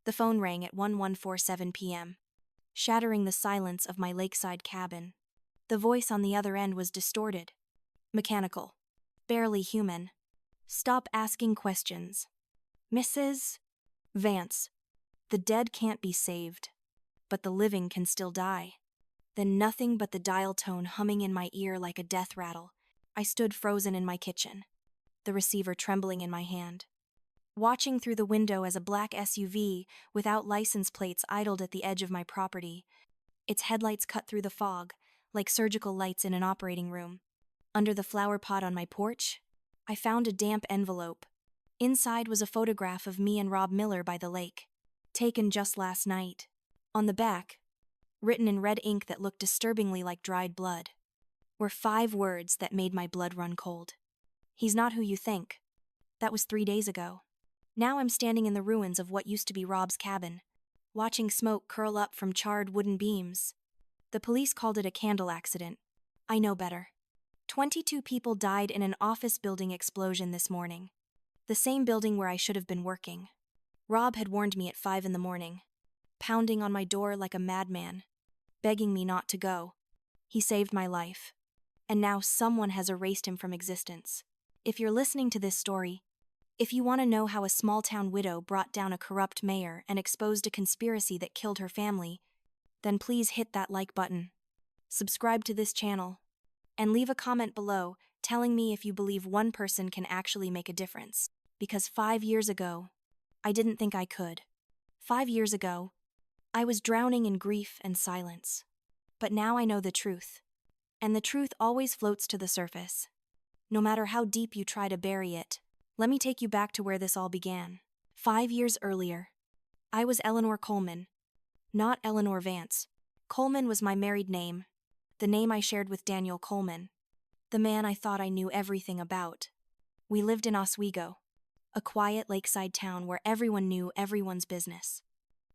The phone rang at 11:47 p.m., shattering the silence of my lakeside cabin. The voice on the other end was distorted, mechanical, barely human. "Stop asking questions. Mrs. Vance, the dead can't be saved, but the living can still die." Then nothing but the dial tone humming in my ear like a death rattle. I stood frozen in my kitchen, the receiver trembling in my hand, watching through the window as a black SUV without license plates idled at the edge of my property. Its headlights cut through the fog, like surgical lights in an operating room. Under the flower pot on my porch, I found a damp envelope. Inside was a photograph of me and Rob Miller by the lake, taken just last night. On the back, written in red ink that looked disturbingly like dried blood, were 5 words that made my blood run cold. "He's not who you think." That was 3 days ago. Now I'm standing in the ruins of what used to be Rob's cabin, watching smoke curl up from charred wooden beams. The police called it a candle accident. I know better. 22 people died in an office building explosion this morning. The same building where I should have been working. Rob had warned me at 5 in the morning, pounding on my door like a madman, begging me not to go. He saved my life, and now someone has erased him from existence. If you're listening to this story, if you want to know how a small-town widow brought down a corrupt mayor and exposed a conspiracy that killed her family, then please hit that like button, subscribe to this channel, and leave a comment below telling me if you believe one person can actually make a difference. Because 5 years ago, I didn't think I could. 5 years ago, I was drowning in grief and silence. But now I know the truth. And the truth always floats to the surface, no matter how deep you try to bury it. Let me take you back to where this all began. 5 years earlier, I was Eleanor Coleman, not Eleanor Vance. Coleman was my married name, the name I shared with Daniel Coleman, the man I thought I knew everything about. We lived in Oswego, a quiet lakeside town where everyone knew everyone's business.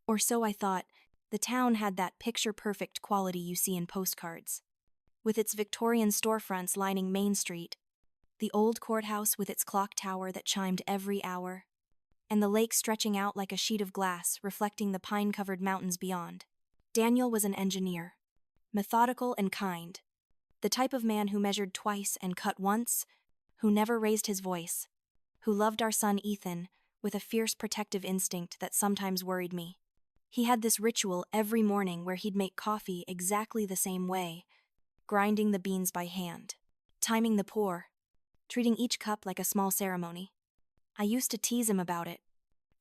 Or so I thought. The town had that picture-perfect quality you see in postcards, with its Victorian storefronts lining Main Street, the old courthouse with its clock tower that chimed every hour, and the lake stretching out like a sheet of glass reflecting the pine-covered mountains beyond. Daniel was an engineer, methodical and kind, the type of man who measured twice and cut once, who never raised his voice, who loved our son Ethan with a fierce protective instinct that sometimes worried me. He had this ritual every morning where he'd make coffee exactly the same way, grinding the beans by hand, timing the pour, treating each cup like a small ceremony. I used to tease him about it,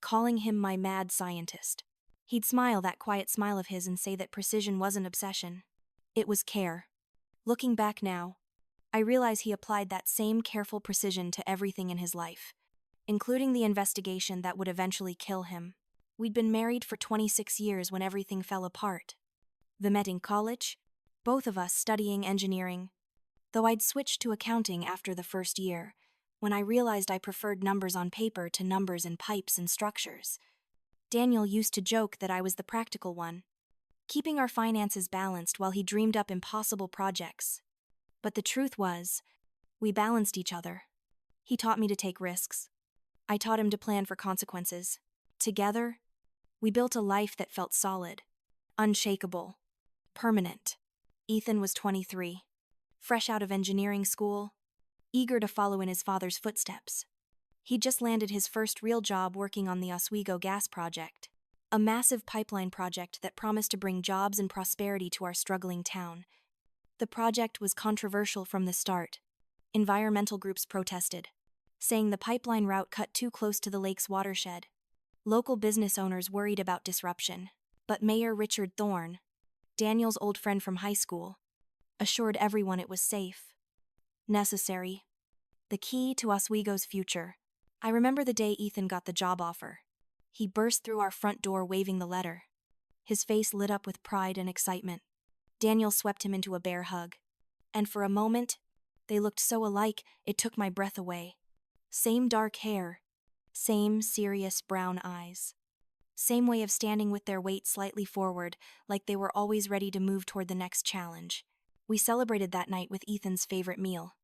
calling him my mad scientist. He'd smile that quiet smile of his and say that precision wasn't obsession. It was care. Looking back now, I realize he applied that same careful precision to everything in his life, including the investigation that would eventually kill him. We'd been married for 26 years when everything fell apart. We met in college, both of us studying engineering, though I'd switched to accounting after the first year, when I realized I preferred numbers on paper to numbers in pipes and structures. Daniel used to joke that I was the practical one, keeping our finances balanced while he dreamed up impossible projects. But the truth was, we balanced each other. He taught me to take risks. I taught him to plan for consequences. Together, we built a life that felt solid, unshakable, permanent. Ethan was 23, fresh out of engineering school, eager to follow in his father's footsteps. He'd just landed his first real job working on the Oswego gas project, a massive pipeline project that promised to bring jobs and prosperity to our struggling town. The project was controversial from the start. Environmental groups protested, saying the pipeline route cut too close to the lake's watershed. Local business owners worried about disruption, but Mayor Richard Thorne, Daniel's old friend from high school, assured everyone it was safe, necessary, the key to Oswego's future. I remember the day Ethan got the job offer. He burst through our front door waving the letter. His face lit up with pride and excitement. Daniel swept him into a bear hug, and for a moment, they looked so alike it took my breath away. Same dark hair, same serious brown eyes. Same way of standing with their weight slightly forward, like they were always ready to move toward the next challenge. We celebrated that night with Ethan's favorite meal,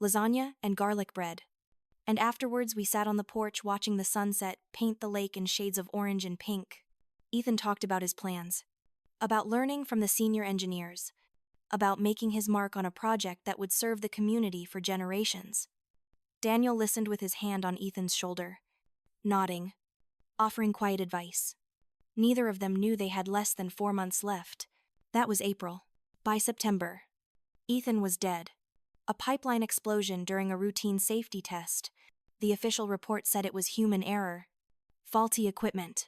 lasagna and garlic bread. And afterwards, we sat on the porch watching the sunset paint the lake in shades of orange and pink. Ethan talked about his plans, about learning from the senior engineers, about making his mark on a project that would serve the community for generations. Daniel listened with his hand on Ethan's shoulder, nodding, offering quiet advice. Neither of them knew they had less than 4 months left. That was April. By September, Ethan was dead. A pipeline explosion during a routine safety test. The official report said it was human error. Faulty equipment.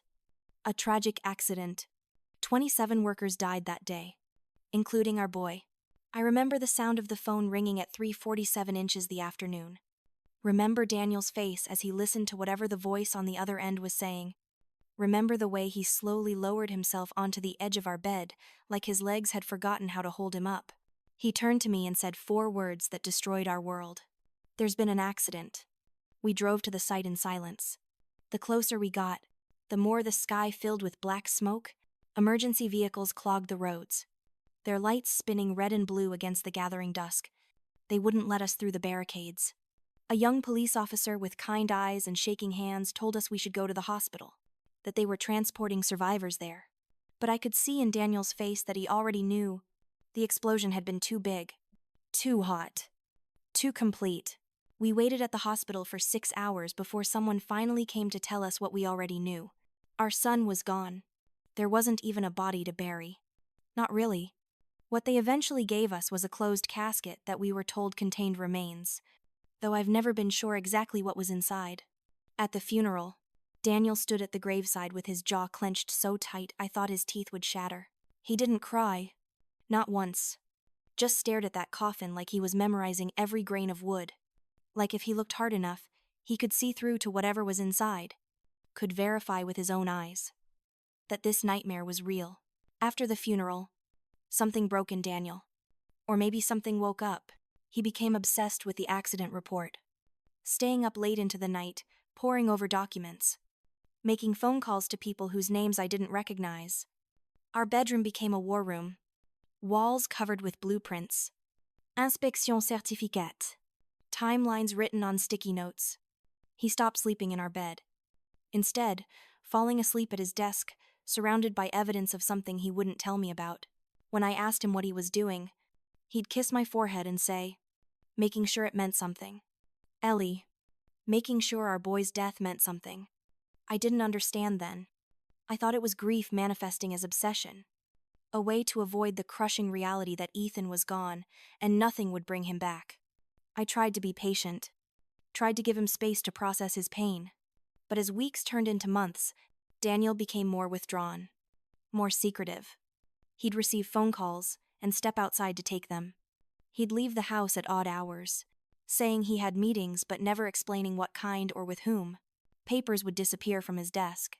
A tragic accident. 27 workers died that day, including our boy. I remember the sound of the phone ringing at 3:47 inches the afternoon. Remember Daniel's face as he listened to whatever the voice on the other end was saying. Remember the way he slowly lowered himself onto the edge of our bed, like his legs had forgotten how to hold him up. He turned to me and said 4 words that destroyed our world. There's been an accident. We drove to the site in silence. The closer we got, the more the sky filled with black smoke. Emergency vehicles clogged the roads, their lights spinning red and blue against the gathering dusk. They wouldn't let us through the barricades. A young police officer with kind eyes and shaking hands told us we should go to the hospital, that they were transporting survivors there. But I could see in Daniel's face that he already knew. The explosion had been too big, too hot, too complete. We waited at the hospital for 6 hours before someone finally came to tell us what we already knew. Our son was gone. There wasn't even a body to bury. Not really. What they eventually gave us was a closed casket that we were told contained remains, though I've never been sure exactly what was inside. At the funeral, Daniel stood at the graveside with his jaw clenched so tight I thought his teeth would shatter. He didn't cry. Not once. Just stared at that coffin like he was memorizing every grain of wood. Like if he looked hard enough, he could see through to whatever was inside. Could verify with his own eyes that this nightmare was real. After the funeral, something broke in Daniel. Or maybe something woke up. He became obsessed with the accident report. Staying up late into the night, poring over documents. Making phone calls to people whose names I didn't recognize. Our bedroom became a war room. Walls covered with blueprints. Inspection certificat. Timelines written on sticky notes. He stopped sleeping in our bed. Instead, falling asleep at his desk, surrounded by evidence of something he wouldn't tell me about. When I asked him what he was doing, he'd kiss my forehead and say, making sure it meant something. Ellie. Making sure our boy's death meant something. I didn't understand then. I thought it was grief manifesting as obsession. A way to avoid the crushing reality that Ethan was gone and nothing would bring him back. I tried to be patient. Tried to give him space to process his pain. But as weeks turned into months, Daniel became more withdrawn. More secretive. He'd receive phone calls and step outside to take them. He'd leave the house at odd hours, saying he had meetings but never explaining what kind or with whom. Papers would disappear from his desk,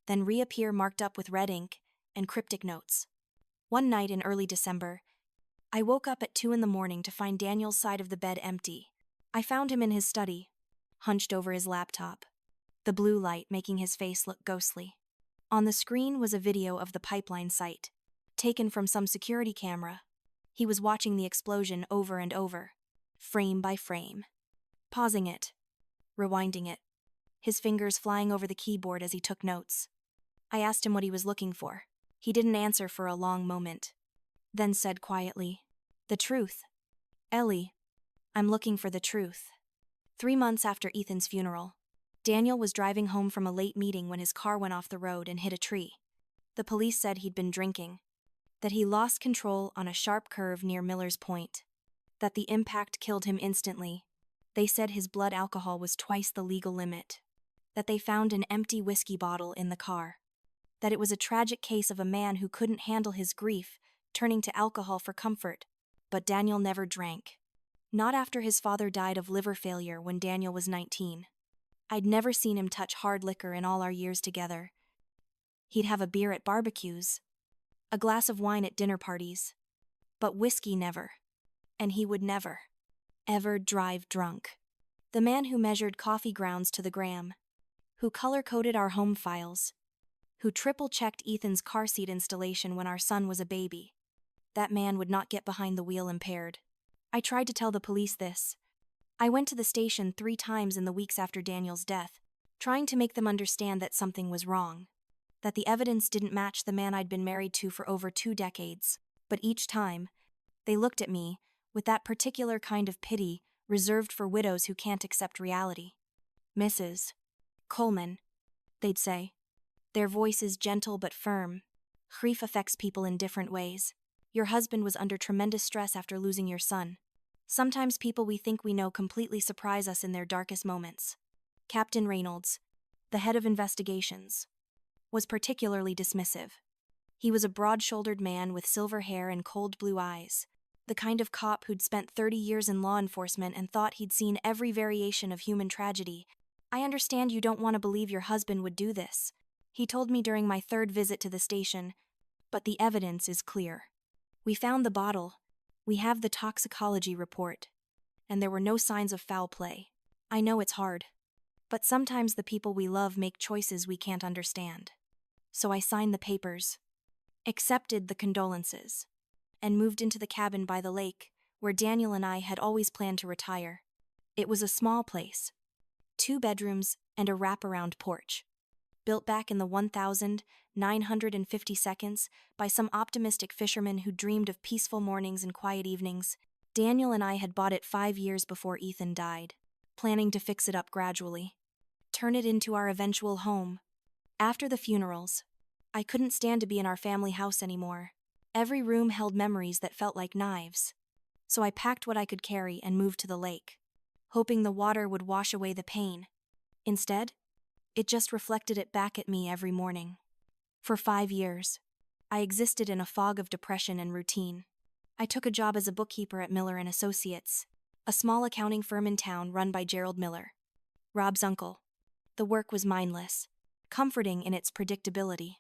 then reappear marked up with red ink and cryptic notes. One night in early December, I woke up at 2 a.m. to find Daniel's side of the bed empty. I found him in his study, hunched over his laptop, the blue light making his face look ghostly. On the screen was a video of the pipeline site, taken from some security camera. He was watching the explosion over and over, frame by frame, pausing it, rewinding it, his fingers flying over the keyboard as he took notes. I asked him what he was looking for. He didn't answer for a long moment, then said quietly, "The truth. Ellie, I'm looking for the truth." 3 months after Ethan's funeral, Daniel was driving home from a late meeting when his car went off the road and hit a tree. The police said he'd been drinking, that he lost control on a sharp curve near Miller's Point, that the impact killed him instantly. They said his blood alcohol was twice the legal limit, that they found an empty whiskey bottle in the car, that it was a tragic case of a man who couldn't handle his grief, turning to alcohol for comfort. But Daniel never drank. Not after his father died of liver failure when Daniel was 19. I'd never seen him touch hard liquor in all our years together. He'd have a beer at barbecues, a glass of wine at dinner parties, but whiskey never. And he would never, ever drive drunk. The man who measured coffee grounds to the gram, who color-coded our home files, who triple-checked Ethan's car seat installation when our son was a baby. That man would not get behind the wheel impaired. I tried to tell the police this, I went to the station 3 times in the weeks after Daniel's death, trying to make them understand that something was wrong, that the evidence didn't match the man I'd been married to for over 2 decades. But each time, they looked at me with that particular kind of pity reserved for widows who can't accept reality. "Mrs. Coleman," they'd say. Their voices gentle but firm. "Grief affects people in different ways. Your husband was under tremendous stress after losing your son. Sometimes people we think we know completely surprise us in their darkest moments." Captain Reynolds, the head of investigations, was particularly dismissive. He was a broad-shouldered man with silver hair and cold blue eyes, the kind of cop who'd spent 30 years in law enforcement and thought he'd seen every variation of human tragedy. "I understand you don't want to believe your husband would do this," he told me during my 3rd visit to the station, "but the evidence is clear. We found the bottle, we have the toxicology report, and there were no signs of foul play. I know it's hard, but sometimes the people we love make choices we can't understand." So I signed the papers, accepted the condolences, and moved into the cabin by the lake, where Daniel and I had always planned to retire. It was a small place, 2 bedrooms and a wraparound porch, built back in the 1952 by some optimistic fisherman who dreamed of peaceful mornings and quiet evenings. Daniel and I had bought it 5 years before Ethan died, planning to fix it up gradually, turn it into our eventual home. After the funerals, I couldn't stand to be in our family house anymore. Every room held memories that felt like knives. So I packed what I could carry and moved to the lake, hoping the water would wash away the pain. Instead, it just reflected it back at me every morning. For 5 years, I existed in a fog of depression and routine. I took a job as a bookkeeper at Miller & Associates, a small accounting firm in town run by Gerald Miller, Rob's uncle. The work was mindless, comforting in its predictability.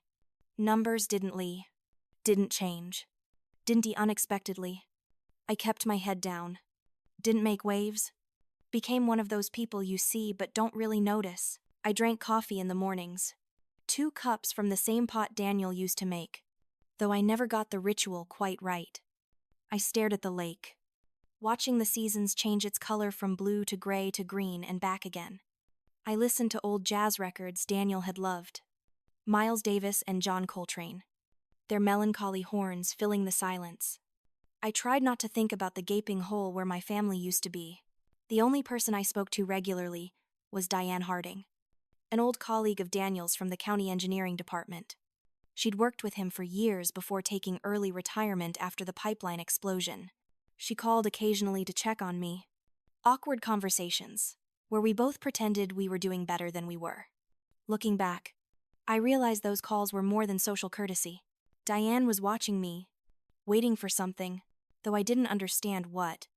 Numbers didn't change, didn't unexpectedly. I kept my head down, didn't make waves, became one of those people you see but don't really notice. I drank coffee in the mornings, 2 cups from the same pot Daniel used to make, though I never got the ritual quite right. I stared at the lake, watching the seasons change its color from blue to gray to green and back again. I listened to old jazz records Daniel had loved, Miles Davis and John Coltrane, their melancholy horns filling the silence. I tried not to think about the gaping hole where my family used to be. The only person I spoke to regularly was Diane Harding, an old colleague of Daniel's from the county engineering department. She'd worked with him for years before taking early retirement after the pipeline explosion. She called occasionally to check on me. Awkward conversations, where we both pretended we were doing better than we were. Looking back, I realized those calls were more than social courtesy. Diane was watching me, waiting for something, though I didn't understand what.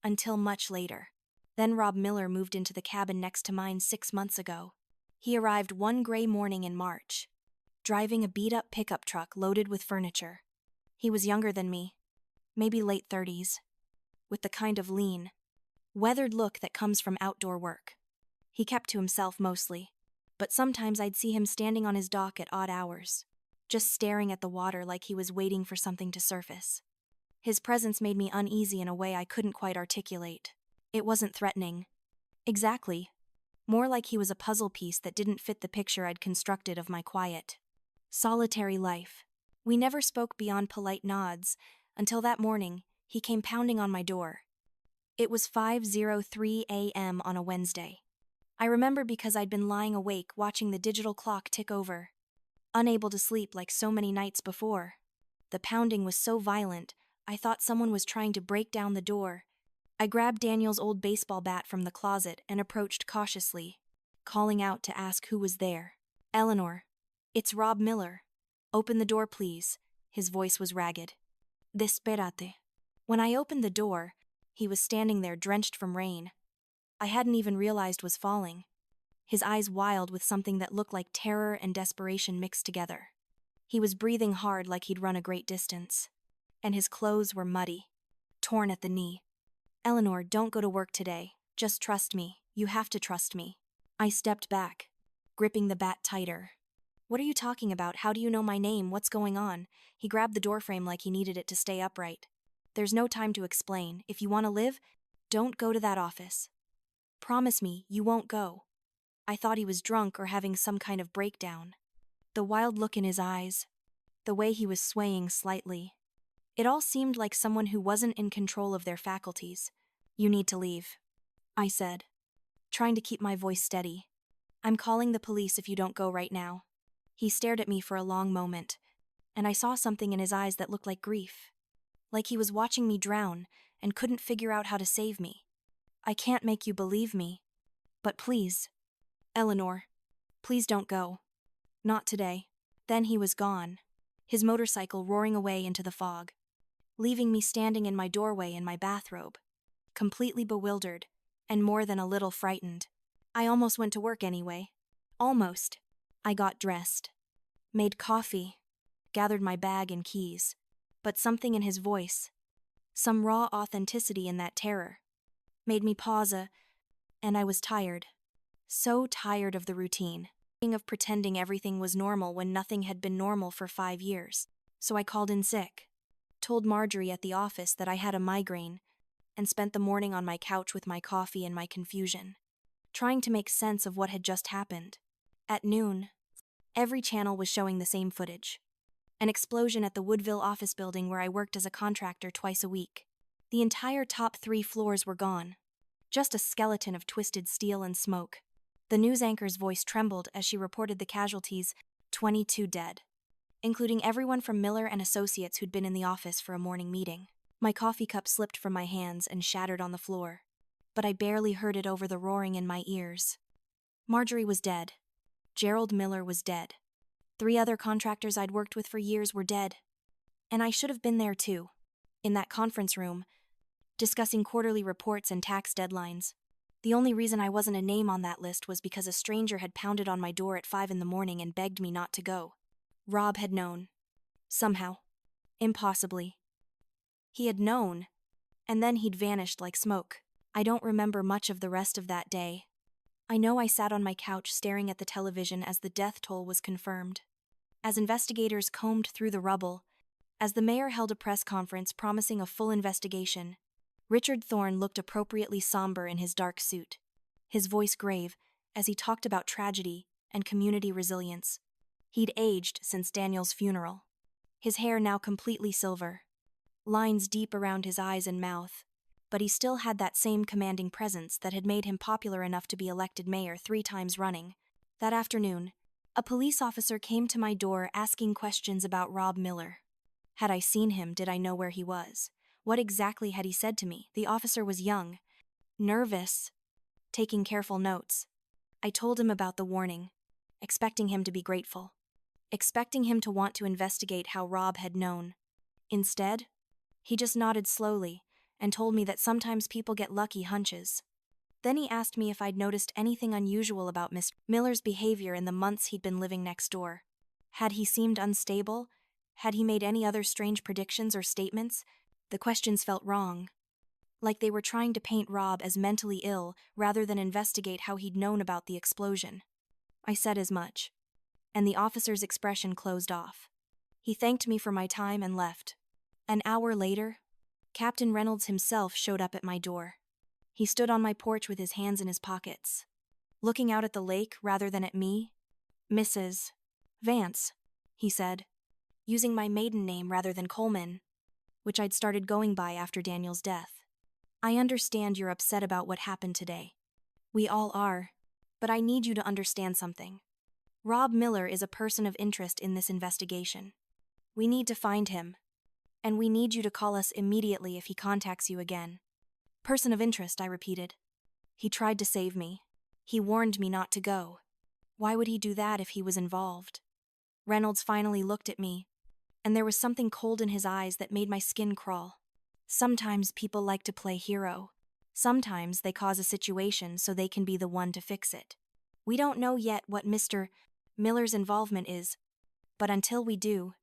Until much later. Then Rob Miller moved into the cabin next to mine 6 months ago. He arrived one gray morning in March, driving a beat-up pickup truck loaded with furniture. He was younger than me, maybe late 30s, with the kind of lean, weathered look that comes from outdoor work. He kept to himself mostly, but sometimes I'd see him standing on his dock at odd hours, just staring at the water like he was waiting for something to surface. His presence made me uneasy in a way I couldn't quite articulate. It wasn't threatening. Exactly. More like he was a puzzle piece that didn't fit the picture I'd constructed of my quiet, solitary life. We never spoke beyond polite nods, until that morning, he came pounding on my door. It was 5:03 a.m. on a Wednesday. I remember because I'd been lying awake watching the digital clock tick over, unable to sleep like so many nights before. The pounding was so violent, I thought someone was trying to break down the door. I grabbed Daniel's old baseball bat from the closet and approached cautiously, calling out to ask who was there. "Eleanor, it's Rob Miller. Open the door, please." His voice was ragged. "Desperate." When I opened the door, he was standing there drenched from rain. I hadn't even realized was falling. His eyes wild with something that looked like terror and desperation mixed together. He was breathing hard like he'd run a great distance. And his clothes were muddy, torn at the knee. "Eleanor, don't go to work today. Just trust me. You have to trust me." I stepped back, gripping the bat tighter. "What are you talking about? How do you know my name? What's going on?" He grabbed the doorframe like he needed it to stay upright. "There's no time to explain. If you want to live, Don't go to that office. Promise me you won't go. I thought he was drunk or having some kind of breakdown. The wild look in his eyes, the way he was swaying slightly. It all seemed like someone who wasn't in control of their faculties. You need to leave, I said, trying to keep my voice steady. I'm calling the police if you don't go right now. He stared at me for a long moment, and I saw something in his eyes that looked like grief. Like he was watching me drown and couldn't figure out how to save me. I can't make you believe me. But please, Eleanor, please don't go. Not today. Then he was gone, his motorcycle roaring away into the fog, leaving me standing in my doorway in my bathrobe, completely bewildered and more than a little frightened. I almost went to work anyway. Almost. I got dressed, made coffee, gathered my bag and keys. But something in his voice, some raw authenticity in that terror, made me pause and I was tired. So tired of the routine, of pretending everything was normal when nothing had been normal for 5 years. So I called in sick, told Marjorie at the office that I had a migraine, and spent the morning on my couch with my coffee and my confusion, trying to make sense of what had just happened. At noon, every channel was showing the same footage. An explosion at the Woodville office building where I worked as a contractor twice a week. The entire top 3 floors were gone. Just a skeleton of twisted steel and smoke. The news anchor's voice trembled as she reported the casualties, 22 dead, including everyone from Miller and Associates who'd been in the office for a morning meeting. My coffee cup slipped from my hands and shattered on the floor, but I barely heard it over the roaring in my ears. Marjorie was dead. Gerald Miller was dead. 3 other contractors I'd worked with for years were dead. And I should have been there too, in that conference room, discussing quarterly reports and tax deadlines. The only reason I wasn't a name on that list was because a stranger had pounded on my door at 5 a.m. and begged me not to go. Rob had known. Somehow. Impossibly. He had known, and then he'd vanished like smoke. I don't remember much of the rest of that day. I know I sat on my couch staring at the television as the death toll was confirmed. As investigators combed through the rubble, as the mayor held a press conference promising a full investigation, Richard Thorne looked appropriately somber in his dark suit, his voice grave as he talked about tragedy and community resilience. He'd aged since Daniel's funeral, his hair now completely silver, lines deep around his eyes and mouth, but he still had that same commanding presence that had made him popular enough to be elected mayor 3 times running. That afternoon, a police officer came to my door asking questions about Rob Miller. Had I seen him? Did I know where he was? What exactly had he said to me? The officer was young, nervous, taking careful notes. I told him about the warning, expecting him to be grateful, expecting him to want to investigate how Rob had known. Instead, he just nodded slowly and told me that sometimes people get lucky hunches. Then he asked me if I'd noticed anything unusual about Mr. Miller's behavior in the months he'd been living next door. Had he seemed unstable? Had he made any other strange predictions or statements? The questions felt wrong, like they were trying to paint Rob as mentally ill rather than investigate how he'd known about the explosion. I said as much, and the officer's expression closed off. He thanked me for my time and left. An hour later, Captain Reynolds himself showed up at my door. He stood on my porch with his hands in his pockets, looking out at the lake rather than at me. Mrs. Vance, he said, using my maiden name rather than Coleman, which I'd started going by after Daniel's death. I understand you're upset about what happened today. We all are, but I need you to understand something. Rob Miller is a person of interest in this investigation. We need to find him, and we need you to call us immediately if he contacts you again. Person of interest, I repeated. He tried to save me. He warned me not to go. Why would he do that if he was involved? Reynolds finally looked at me, and there was something cold in his eyes that made my skin crawl. Sometimes people like to play hero. Sometimes they cause a situation so they can be the one to fix it. We don't know yet what Mr. Miller's involvement is, but until we do,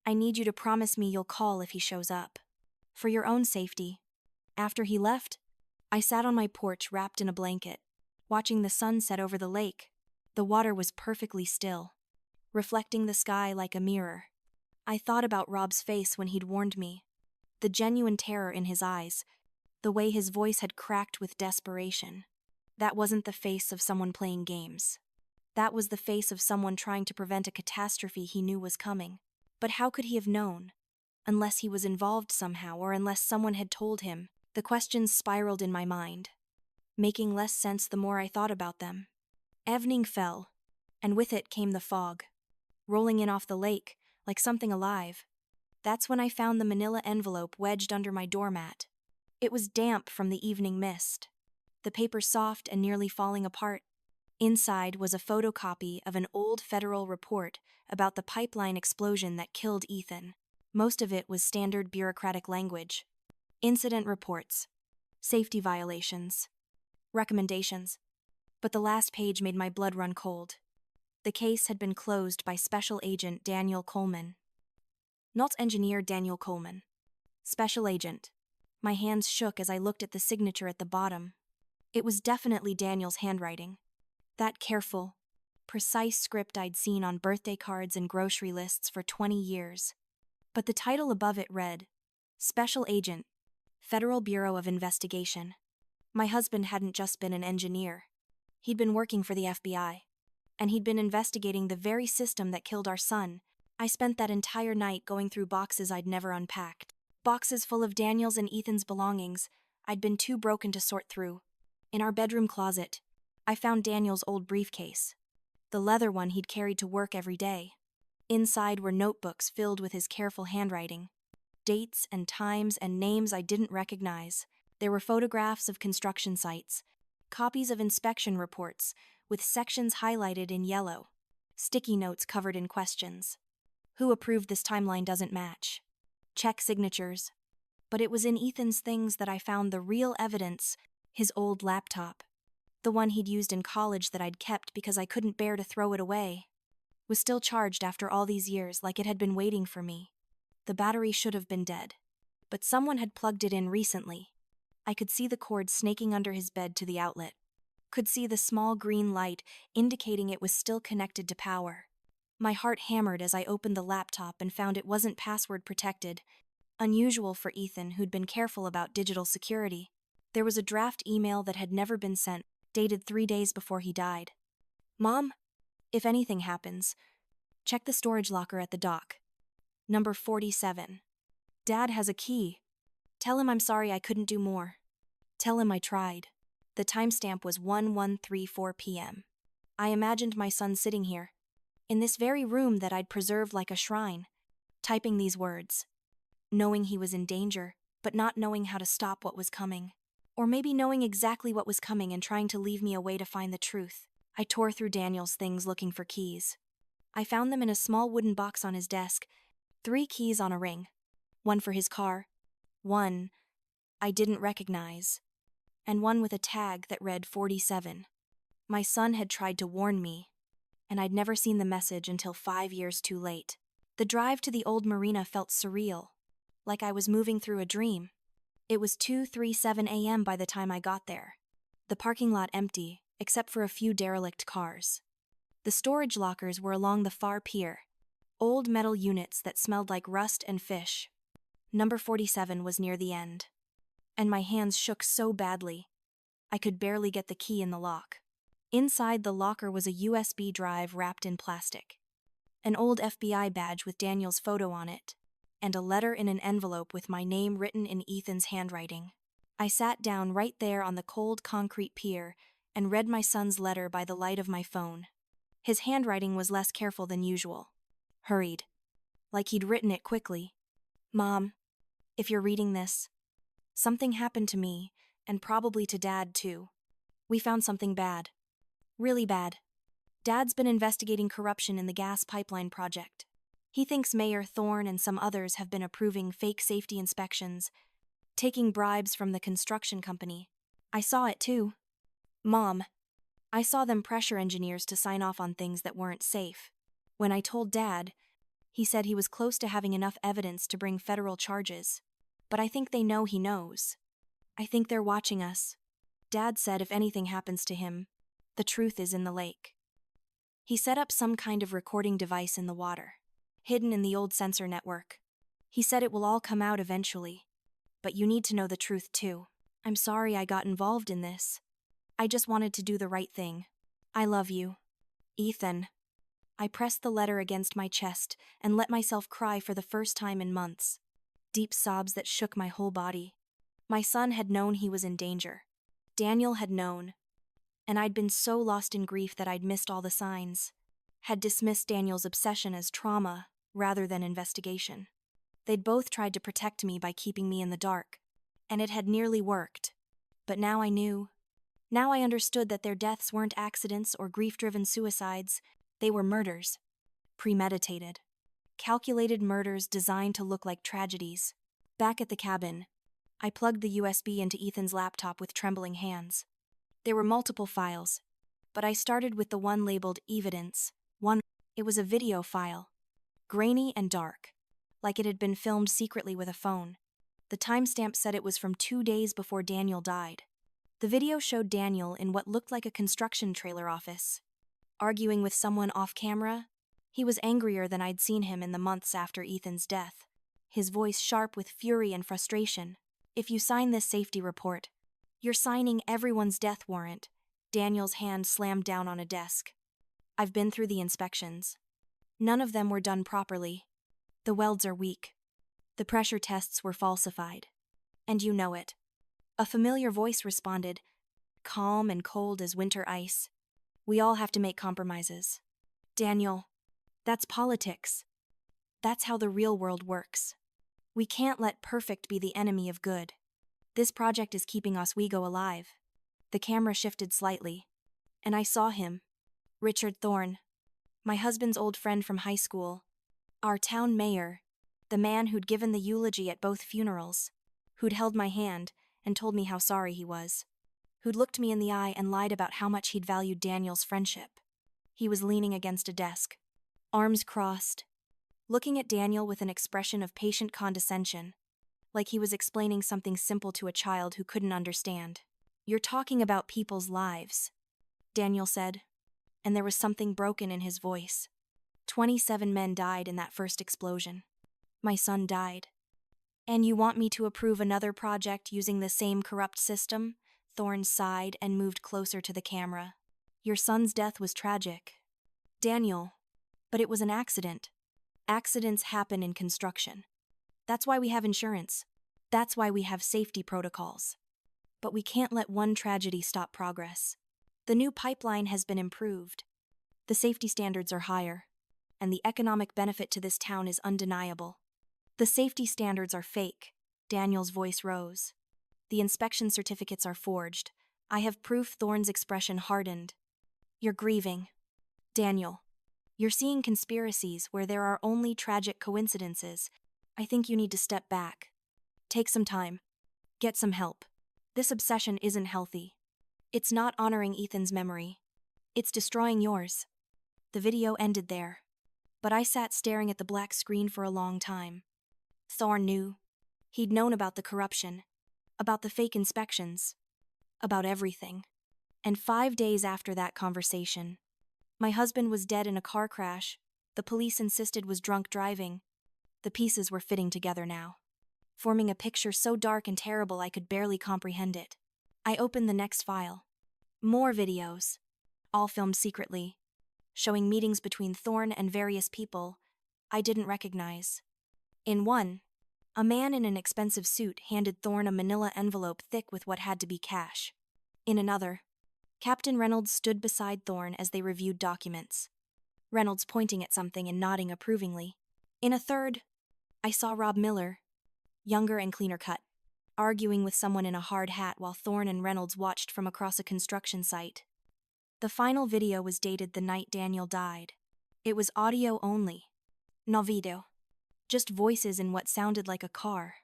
I need you to promise me you'll call if he shows up. For your own safety. After he left, I sat on my porch wrapped in a blanket, watching the sun set over the lake. The water was perfectly still, reflecting the sky like a mirror. I thought about Rob's face when he'd warned me, the genuine terror in his eyes, The way his voice had cracked with desperation. That wasn't the face of someone playing games. That was the face of someone trying to prevent a catastrophe he knew was coming. But how could he have known? Unless he was involved somehow, or unless someone had told him. The questions spiraled in my mind, making less sense the more I thought about them. Evening fell, and with it came the fog, rolling in off the lake, like something alive. That's when I found the manila envelope wedged under my doormat. It was damp from the evening mist, the paper soft and nearly falling apart. Inside was a photocopy of an old federal report about the pipeline explosion that killed Ethan. Most of it was standard bureaucratic language. Incident reports, safety violations, recommendations. But the last page made my blood run cold. The case had been closed by Special Agent Daniel Coleman. Not Engineer Daniel Coleman. Special Agent. My hands shook as I looked at the signature at the bottom. It was definitely Daniel's handwriting. That careful, precise script I'd seen on birthday cards and grocery lists for 20 years. But the title above it read, Special Agent, Federal Bureau of Investigation. My husband hadn't just been an engineer. He'd been working for the FBI. And he'd been investigating the very system that killed our son. I spent that entire night going through boxes I'd never unpacked. Boxes full of Daniel's and Ethan's belongings I'd been too broken to sort through. In our bedroom closet, I found Daniel's old briefcase, the leather one he'd carried to work every day. Inside were notebooks filled with his careful handwriting, dates and times and names I didn't recognize. There were photographs of construction sites, copies of inspection reports with sections highlighted in yellow, sticky notes covered in questions. Who approved this timeline doesn't match. Check signatures. But it was in Ethan's things that I found the real evidence, his old laptop. The one he'd used in college that I'd kept because I couldn't bear to throw it away. Was still charged after all these years, like it had been waiting for me. The battery should have been dead. But someone had plugged it in recently. I could see the cord snaking under his bed to the outlet. Could see the small green light indicating it was still connected to power. My heart hammered as I opened the laptop and found it wasn't password protected, unusual for Ethan, who'd been careful about digital security. There was a draft email that had never been sent, dated 3 days before he died. Mom, if anything happens, check the storage locker at the dock. Number 47. Dad has a key. Tell him I'm sorry I couldn't do more. Tell him I tried. The timestamp was 1134 p.m. I imagined my son sitting here, in this very room that I'd preserved like a shrine, typing these words, knowing he was in danger, but not knowing how to stop what was coming. Or maybe knowing exactly what was coming and trying to leave me a way to find the truth. I tore through Daniel's things looking for keys. I found them in a small wooden box on his desk, 3 keys on a ring. One for his car, one I didn't recognize, and one with a tag that read 47. My son had tried to warn me, and I'd never seen the message until 5 years too late. The drive to the old marina felt surreal, like I was moving through a dream. It was 2:37 a.m. by the time I got there. The parking lot empty, except for a few derelict cars. The storage lockers were along the far pier, old metal units that smelled like rust and fish. Number 47 was near the end, and my hands shook so badly, I could barely get the key in the lock. Inside the locker was a USB drive wrapped in plastic, an old FBI badge with Daniel's photo on it, and a letter in an envelope with my name written in Ethan's handwriting. I sat down right there on the cold concrete pier and read my son's letter by the light of my phone. His handwriting was less careful than usual. Hurried. Like he'd written it quickly. Mom, if you're reading this, something happened to me, and probably to Dad too. We found something bad. Really bad. Dad's been investigating corruption in the gas pipeline project. He thinks Mayor Thorne and some others have been approving fake safety inspections, taking bribes from the construction company. I saw it too. Mom, I saw them pressure engineers to sign off on things that weren't safe. When I told Dad, he said he was close to having enough evidence to bring federal charges. But I think they know he knows. I think they're watching us. Dad said if anything happens to him, the truth is in the lake. He set up some kind of recording device in the water, hidden in the old sensor network. He said it will all come out eventually, but you need to know the truth too. I'm sorry I got involved in this. I just wanted to do the right thing. I love you. Ethan. I pressed the letter against my chest and let myself cry for the first time in months. Deep sobs that shook my whole body. My son had known he was in danger. Daniel had known. And I'd been so lost in grief that I'd missed all the signs. Had dismissed Daniel's obsession as trauma rather than investigation. They'd both tried to protect me by keeping me in the dark, and it had nearly worked. But now I knew. Now I understood that their deaths weren't accidents or grief-driven suicides. They were murders. Premeditated. Calculated murders designed to look like tragedies. Back at the cabin, I plugged the USB into Ethan's laptop with trembling hands. There were multiple files, but I started with the one labeled Evidence. It was a video file. Grainy and dark, like it had been filmed secretly with a phone. The timestamp said it was from 2 days before Daniel died. The video showed Daniel in what looked like a construction trailer office, arguing with someone off camera. He was angrier than I'd seen him in the months after Ethan's death, his voice sharp with fury and frustration. If you sign this safety report, you're signing everyone's death warrant. Daniel's hand slammed down on a desk. I've been through the inspections. None of them were done properly. The welds are weak. The pressure tests were falsified. And you know it. A familiar voice responded, calm and cold as winter ice. We all have to make compromises. Daniel, that's politics. That's how the real world works. We can't let perfect be the enemy of good. This project is keeping Oswego alive. The camera shifted slightly, and I saw him. Richard Thorne, my husband's old friend from high school. Our town mayor, the man who'd given the eulogy at both funerals, who'd held my hand and told me how sorry he was, who'd looked me in the eye and lied about how much he'd valued Daniel's friendship. He was leaning against a desk, arms crossed, looking at Daniel with an expression of patient condescension, like he was explaining something simple to a child who couldn't understand. You're talking about people's lives, Daniel said, and there was something broken in his voice. 27 men died in that first explosion. My son died. And you want me to approve another project using the same corrupt system? Thorne sighed and moved closer to the camera. Your son's death was tragic, Daniel, but it was an accident. Accidents happen in construction. That's why we have insurance. That's why we have safety protocols. But we can't let one tragedy stop progress. The new pipeline has been improved. The safety standards are higher, and the economic benefit to this town is undeniable. The safety standards are fake. Daniel's voice rose. The inspection certificates are forged. I have proof. Thorne's expression hardened. You're grieving, Daniel. You're seeing conspiracies where there are only tragic coincidences. I think you need to step back. Take some time. Get some help. This obsession isn't healthy. It's not honoring Ethan's memory. It's destroying yours. The video ended there, but I sat staring at the black screen for a long time. Thorne knew. He'd known about the corruption, about the fake inspections, about everything. And 5 days after that conversation, my husband was dead in a car crash. The police insisted was drunk driving. The pieces were fitting together now, forming a picture so dark and terrible I could barely comprehend it. I opened the next file. More videos, all filmed secretly, showing meetings between Thorne and various people I didn't recognize. In one, a man in an expensive suit handed Thorne a manila envelope thick with what had to be cash. In another, Captain Reynolds stood beside Thorne as they reviewed documents, Reynolds pointing at something and nodding approvingly. In a third, I saw Rob Miller, younger and cleaner cut, arguing with someone in a hard hat while Thorne and Reynolds watched from across a construction site. The final video was dated the night Daniel died. It was audio only. No video. Just voices in what sounded like a car.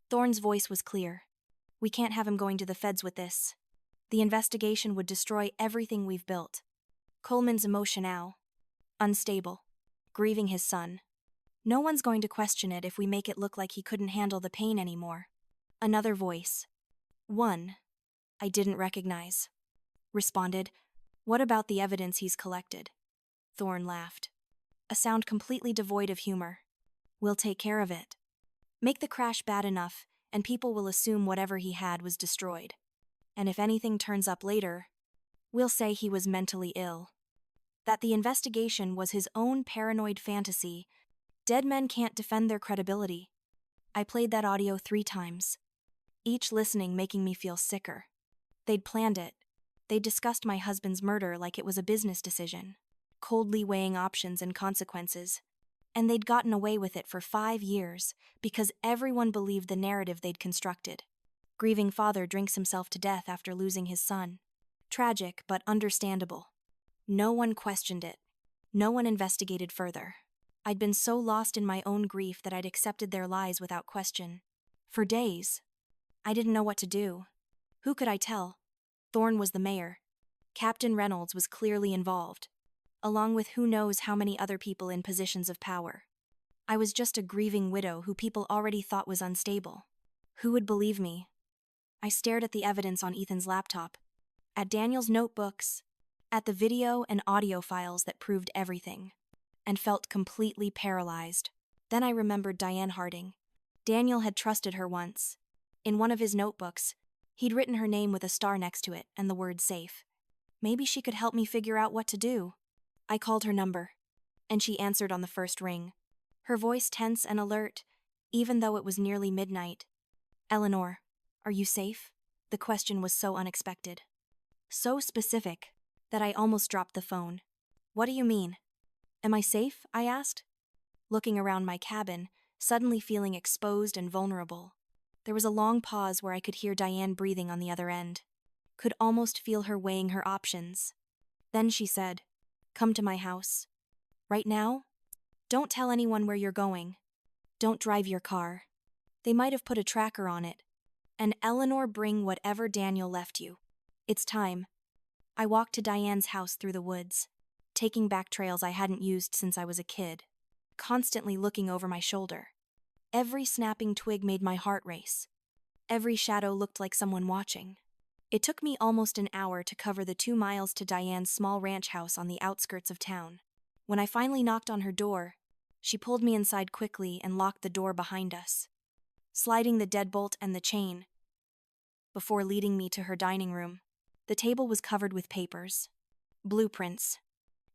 Thorne's voice was clear. We can't have him going to the feds with this. The investigation would destroy everything we've built. Coleman's emotional, unstable, grieving his son. No one's going to question it if we make it look like he couldn't handle the pain anymore. Another voice. One I didn't recognize. Responded, what about the evidence he's collected? Thorne laughed. A sound completely devoid of humor. We'll take care of it. Make the crash bad enough, and people will assume whatever he had was destroyed. And if anything turns up later, we'll say he was mentally ill. That the investigation was his own paranoid fantasy. Dead men can't defend their credibility. I played that audio 3 times, each listening making me feel sicker. They'd planned it. They'd discussed my husband's murder like it was a business decision, coldly weighing options and consequences. And they'd gotten away with it for 5 years because everyone believed the narrative they'd constructed. Grieving father drinks himself to death after losing his son. Tragic, but understandable. No one questioned it. No one investigated further. I'd been so lost in my own grief that I'd accepted their lies without question. For days, I didn't know what to do. Who could I tell? Thorne was the mayor. Captain Reynolds was clearly involved, along with who knows how many other people in positions of power. I was just a grieving widow who people already thought was unstable. Who would believe me? I stared at the evidence on Ethan's laptop, at Daniel's notebooks, at the video and audio files that proved everything, and felt completely paralyzed. Then I remembered Diane Harding. Daniel had trusted her once. In one of his notebooks, he'd written her name with a star next to it and the word safe. Maybe she could help me figure out what to do. I called her number, and she answered on the first ring, her voice tense and alert, even though it was nearly midnight. "Eleanor, are you safe?" The question was so unexpected, so specific, that I almost dropped the phone. "What do you mean? Am I safe?" I asked, looking around my cabin, suddenly feeling exposed and vulnerable. There was a long pause where I could hear Diane breathing on the other end, could almost feel her weighing her options. Then she said, "Come to my house. Right now? Don't tell anyone where you're going. Don't drive your car. They might have put a tracker on it. And Eleanor, bring whatever Daniel left you. It's time." I walked to Diane's house through the woods, taking back trails I hadn't used since I was a kid, constantly looking over my shoulder. Every snapping twig made my heart race. Every shadow looked like someone watching. It took me almost an hour to cover the 2 miles to Diane's small ranch house on the outskirts of town. When I finally knocked on her door, she pulled me inside quickly and locked the door behind us, sliding the deadbolt and the chain, before leading me to her dining room. The table was covered with papers, blueprints,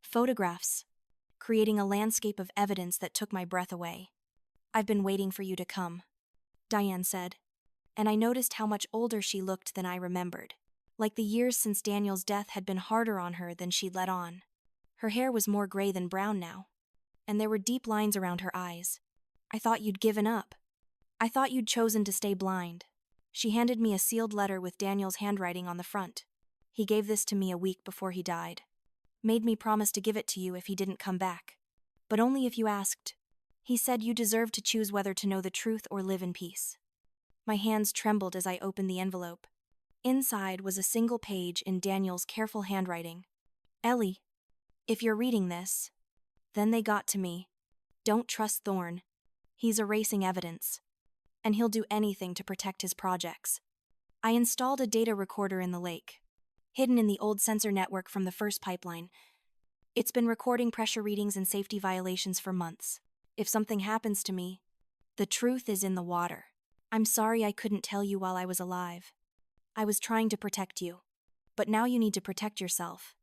photographs, creating a landscape of evidence that took my breath away. "I've been waiting for you to come," Diane said, and I noticed how much older she looked than I remembered, like the years since Daniel's death had been harder on her than she'd let on. Her hair was more gray than brown now, and there were deep lines around her eyes. "I thought you'd given up. I thought you'd chosen to stay blind." She handed me a sealed letter with Daniel's handwriting on the front. "He gave this to me a week before he died. Made me promise to give it to you if he didn't come back. But only if you asked. He said you deserved to choose whether to know the truth or live in peace." My hands trembled as I opened the envelope. Inside was a single page in Daniel's careful handwriting. "Ellie, if you're reading this, then they got to me. Don't trust Thorne. He's erasing evidence, and he'll do anything to protect his projects." I installed a data recorder in the lake, hidden in the old sensor network from the first pipeline. It's been recording pressure readings and safety violations for months. If something happens to me, the truth is in the water. I'm sorry I couldn't tell you while I was alive. I was trying to protect you. But now you need to protect yourself.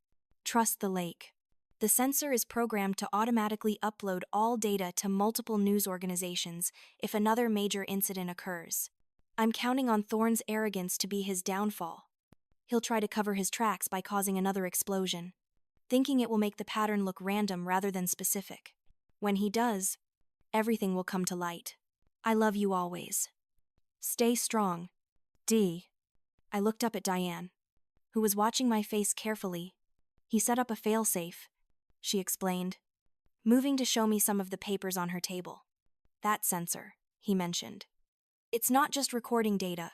Trust the lake. The sensor is programmed to automatically upload all data to multiple news organizations if another major incident occurs. I'm counting on Thorne's arrogance to be his downfall. He'll try to cover his tracks by causing another explosion, thinking it will make the pattern look random rather than specific. When he does, everything will come to light. I love you always. Stay strong. D. I looked up at Diane, who was watching my face carefully. "He set up a failsafe," she explained, moving to show me some of the papers on her table. "That sensor," he mentioned. "It's not just recording data.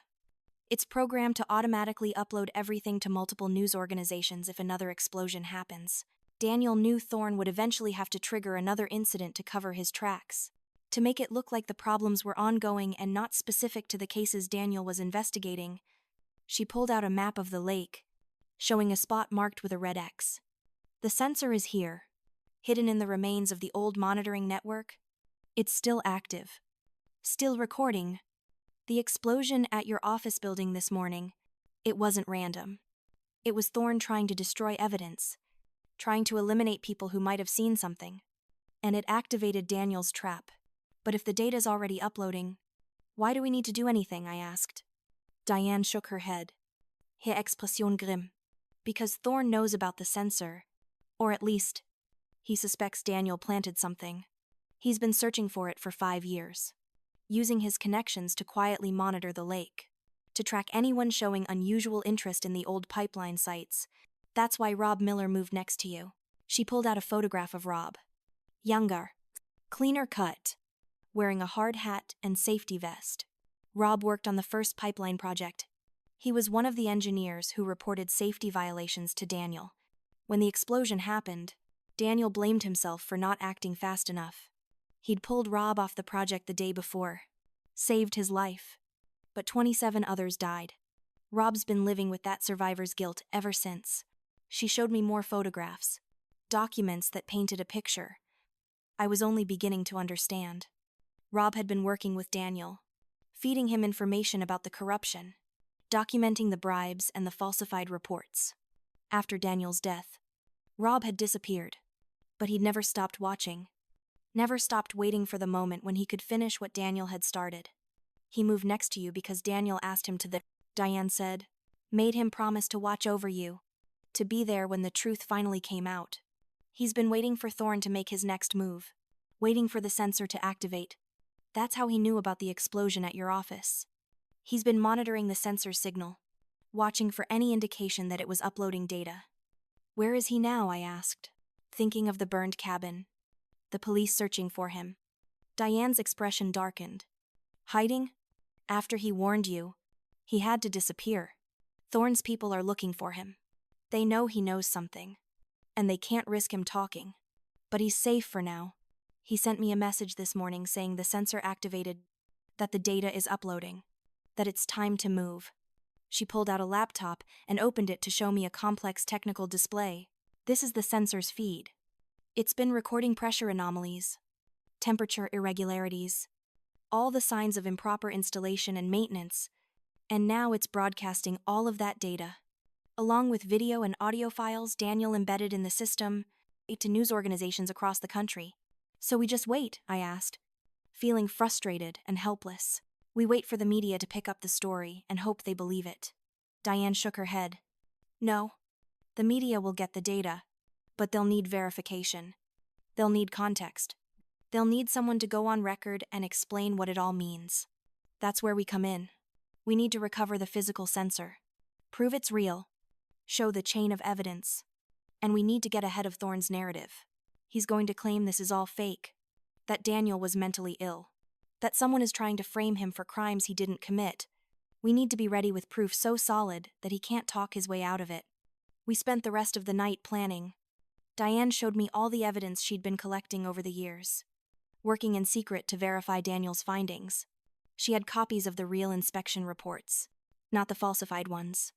It's programmed to automatically upload everything to multiple news organizations if another explosion happens." Daniel knew Thorne would eventually have to trigger another incident to cover his tracks, to make it look like the problems were ongoing and not specific to the cases Daniel was investigating. She pulled out a map of the lake, showing a spot marked with a red X. "The sensor is here, hidden in the remains of the old monitoring network. It's still active, still recording, The explosion at your office building this morning, it wasn't random. It was Thorn trying to destroy evidence, trying to eliminate people who might have seen something. And it activated Daniel's trap. But if the data's already uploading, why do we need to do anything? I asked. Diane shook her head. Her Expression grim. Because Thorn knows about the sensor. Or at least, he suspects Daniel planted something. He's been searching for it for 5 years. Using his connections to quietly monitor the lake. To track anyone showing unusual interest in the old pipeline sites. That's why Rob Miller moved next to you. She pulled out a photograph of Rob. Younger. Cleaner cut. Wearing a hard hat and safety vest. Rob worked on the first pipeline project. He was one of the engineers who reported safety violations to Daniel. When the explosion happened, Daniel blamed himself for not acting fast enough. He'd pulled Rob off the project the day before. Saved his life. But 27 others died. Rob's been living with that survivor's guilt ever since. She showed me more photographs. Documents that painted a picture. I was only beginning to understand. Rob had been working with Daniel, feeding him information about the corruption, documenting the bribes and the falsified reports. After Daniel's death, Rob had disappeared, but he'd never stopped watching, never stopped waiting for the moment when he could finish what Daniel had started. He moved next to you because Daniel asked him to, Diane said, made him promise to watch over you, to be there when the truth finally came out. He's been waiting for Thorn to make his next move, waiting for the sensor to activate. That's how he knew about the explosion at your office. He's been monitoring the sensor signal, watching for any indication that it was uploading data. Where is he now? I asked, thinking of the burned cabin. The police searching for him. Diane's expression darkened. Hiding? After he warned you, he had to disappear. Thorn's people are looking for him. They know he knows something, and they can't risk him talking. But he's safe for now. He sent me a message this morning saying the sensor activated, that the data is uploading, that it's time to move. She pulled out a laptop and opened it to show me a complex technical display. This is the sensor's feed. It's been recording pressure anomalies, temperature irregularities, all the signs of improper installation and maintenance, and now it's broadcasting all of that data, along with video and audio files Daniel embedded in the system, to news organizations across the country. So we just wait, I asked, feeling frustrated and helpless. We wait for the media to pick up the story and hope they believe it. Diane shook her head. No, the media will get the data, but they'll need verification. They'll need context. They'll need someone to go on record and explain what it all means. That's where we come in. We need to recover the physical sensor, prove it's real, show the chain of evidence, and we need to get ahead of Thorn's narrative. He's going to claim this is all fake, that Daniel was mentally ill, that someone is trying to frame him for crimes he didn't commit. We need to be ready with proof so solid that he can't talk his way out of it. We spent the rest of the night planning. Diane showed me all the evidence she'd been collecting over the years, working in secret to verify Daniel's findings. She had copies of the real inspection reports, not the falsified ones,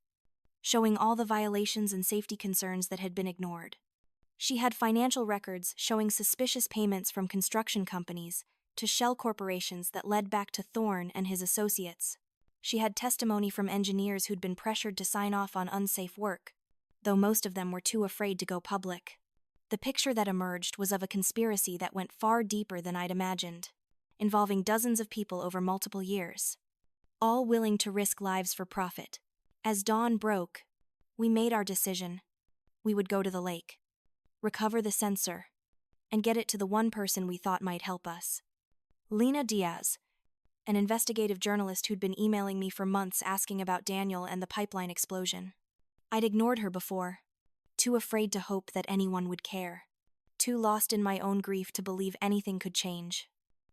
showing all the violations and safety concerns that had been ignored. She had financial records showing suspicious payments from construction companies to shell corporations that led back to Thorn and his associates. She had testimony from engineers who'd been pressured to sign off on unsafe work, though most of them were too afraid to go public. The picture that emerged was of a conspiracy that went far deeper than I'd imagined, involving dozens of people over multiple years, all willing to risk lives for profit. As dawn broke, we made our decision. We would go to the lake, recover the sensor, and get it to the one person we thought might help us. Lena Diaz, an investigative journalist who'd been emailing me for months asking about Daniel and the pipeline explosion. I'd ignored her before, too afraid to hope that anyone would care, too lost in my own grief to believe anything could change.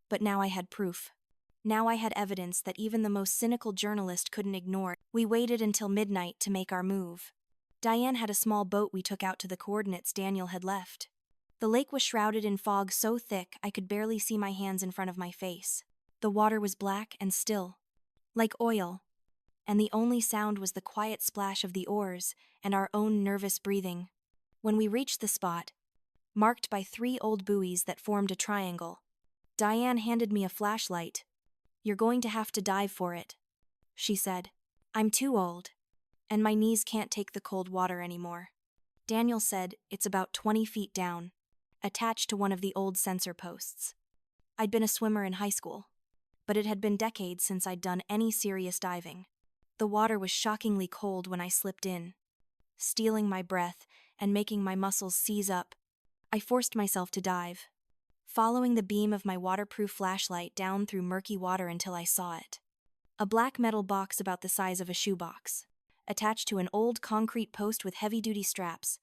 But now I had proof. Now I had evidence that even the most cynical journalist couldn't ignore. We waited until midnight to make our move. Diane had a small boat we took out to the coordinates Daniel had left. The lake was shrouded in fog so thick I could barely see my hands in front of my face. The water was black and still, like oil, and the only sound was the quiet splash of the oars and our own nervous breathing. When we reached the spot, marked by 3 old buoys that formed a triangle, Diane handed me a flashlight. "You're going to have to dive for it," she said. "I'm too old, and my knees can't take the cold water anymore." Daniel said it's about 20 feet down, attached to one of the old sensor posts. I'd been a swimmer in high school, but it had been decades since I'd done any serious diving. The water was shockingly cold when I slipped in, stealing my breath and making my muscles seize up. I forced myself to dive, following the beam of my waterproof flashlight down through murky water until I saw it. A black metal box about the size of a shoebox, attached to an old concrete post with heavy-duty straps.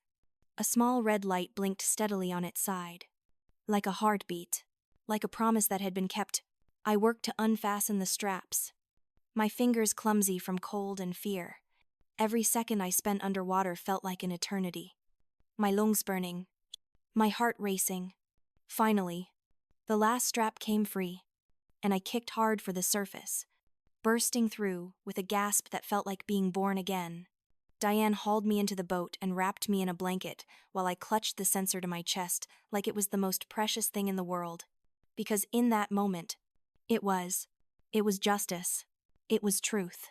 A small red light blinked steadily on its side. Like a heartbeat, like a promise that had been kept, I worked to unfasten the straps, my fingers clumsy from cold and fear. Every second I spent underwater felt like an eternity. My lungs burning, my heart racing. Finally, the last strap came free, and I kicked hard for the surface, bursting through with a gasp that felt like being born again. Diane hauled me into the boat and wrapped me in a blanket while I clutched the sensor to my chest like it was the most precious thing in the world. Because in that moment, it was justice. It was truth.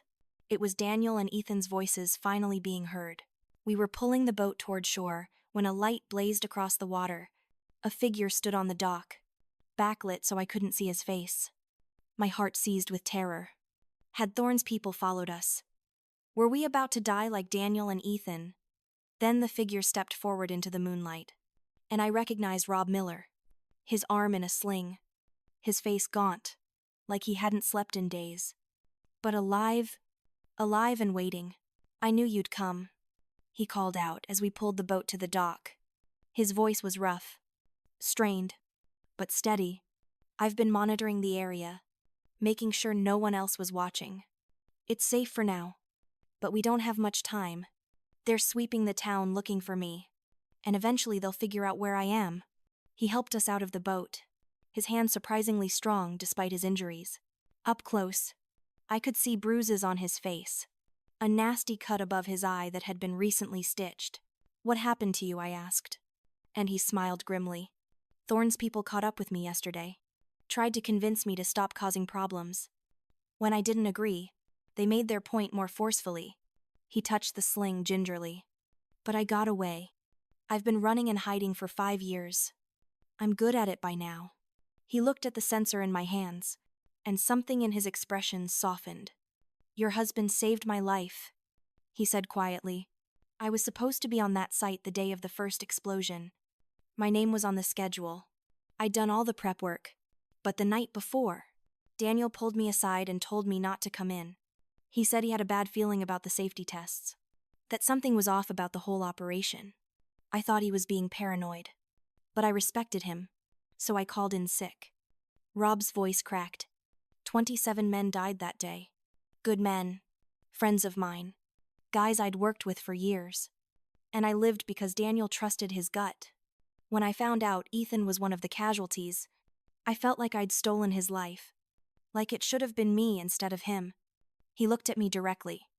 It was Daniel and Ethan's voices finally being heard. We were pulling the boat toward shore when a light blazed across the water. A figure stood on the dock, backlit so I couldn't see his face. My heart seized with terror. Had Thorne's people followed us? Were we about to die like Daniel and Ethan? Then the figure stepped forward into the moonlight, and I recognized Rob Miller, his arm in a sling, his face gaunt, like he hadn't slept in days. But alive and waiting. "I knew you'd come," he called out as we pulled the boat to the dock. His voice was rough, strained, but steady. "I've been monitoring the area, making sure no one else was watching. It's safe for now, but we don't have much time. They're sweeping the town looking for me, and eventually they'll figure out where I am." He helped us out of the boat, his hand surprisingly strong despite his injuries. Up close, I could see bruises on his face, a nasty cut above his eye that had been recently stitched. "What happened to you?" I asked, and he smiled grimly. "Thorne's people caught up with me yesterday, tried to convince me to stop causing problems. When I didn't agree, they made their point more forcefully." He touched the sling gingerly. "But I got away. I've been running and hiding for 5 years. I'm good at it by now." He looked at the sensor in my hands, and something in his expression softened. "Your husband saved my life," he said quietly. "I was supposed to be on that site the day of the first explosion. My name was on the schedule. I'd done all the prep work. But the night before, Daniel pulled me aside and told me not to come in. He said he had a bad feeling about the safety tests, that something was off about the whole operation. I thought he was being paranoid, but I respected him, so I called in sick." Rob's voice cracked. 27 men died that day. Good men, friends of mine, guys I'd worked with for years. And I lived because Daniel trusted his gut. When I found out Ethan was one of the casualties, I felt like I'd stolen his life, like it should have been me instead of him. He looked at me directly,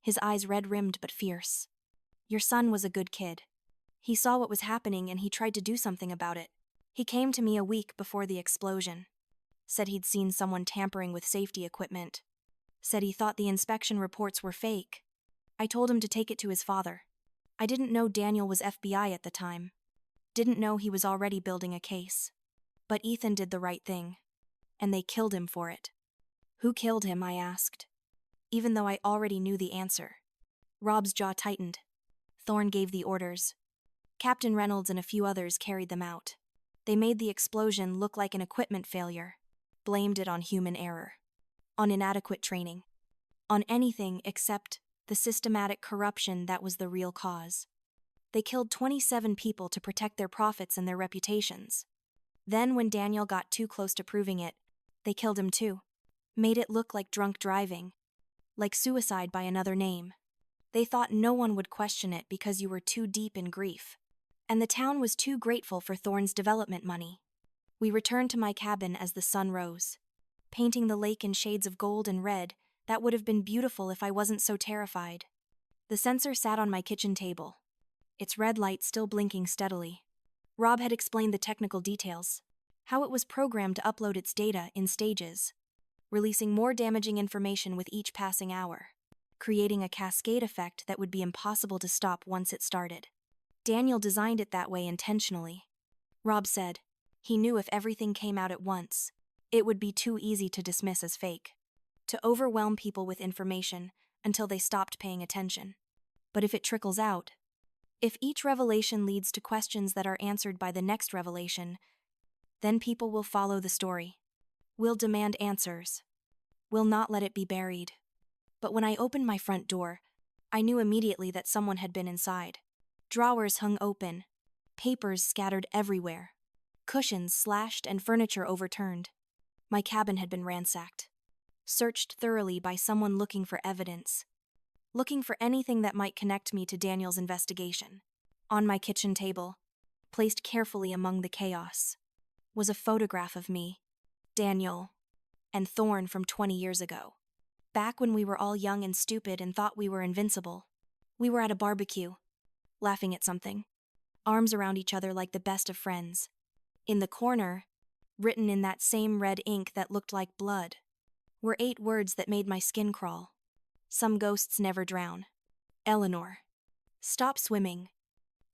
his eyes red-rimmed but fierce. "Your son was a good kid. He saw what was happening and he tried to do something about it. He came to me a week before the explosion. Said he'd seen someone tampering with safety equipment. Said he thought the inspection reports were fake. I told him to take it to his father. I didn't know Daniel was FBI at the time. Didn't know he was already building a case. But Ethan did the right thing, and they killed him for it." "Who killed him?" I asked, even though I already knew the answer. Rob's jaw tightened. "Thorne gave the orders. Captain Reynolds and a few others carried them out. They made the explosion look like an equipment failure, blamed it on human error, on inadequate training, on anything except the systematic corruption that was the real cause. They killed 27 people to protect their profits and their reputations. Then when Daniel got too close to proving it, they killed him too. Made it look like drunk driving, like suicide by another name. They thought no one would question it because you were too deep in grief. And the town was too grateful for Thorne's development money." We returned to my cabin as the sun rose, painting the lake in shades of gold and red that would have been beautiful if I wasn't so terrified. The sensor sat on my kitchen table, its red light still blinking steadily. Rob had explained the technical details, how it was programmed to upload its data in stages. releasing more damaging information with each passing hour, creating a cascade effect that would be impossible to stop once it started. Daniel designed it that way intentionally. Rob said he knew if everything came out at once, it would be too easy to dismiss as fake, to overwhelm people with information until they stopped paying attention. But if it trickles out, if each revelation leads to questions that are answered by the next revelation, then people will follow the story. We'll demand answers. We'll not let it be buried. But when I opened my front door, I knew immediately that someone had been inside. Drawers hung open, papers scattered everywhere, cushions slashed and furniture overturned. My cabin had been ransacked, searched thoroughly by someone looking for evidence, looking for anything that might connect me to Daniel's investigation. On my kitchen table, placed carefully among the chaos, was a photograph of me, Daniel, and Thorne from 20 years ago. Back when we were all young and stupid and thought we were invincible. We were at a barbecue, laughing at something, arms around each other like the best of friends. In the corner, written in that same red ink that looked like blood, were 8 words that made my skin crawl. Some ghosts never drown. Eleanor. Stop swimming.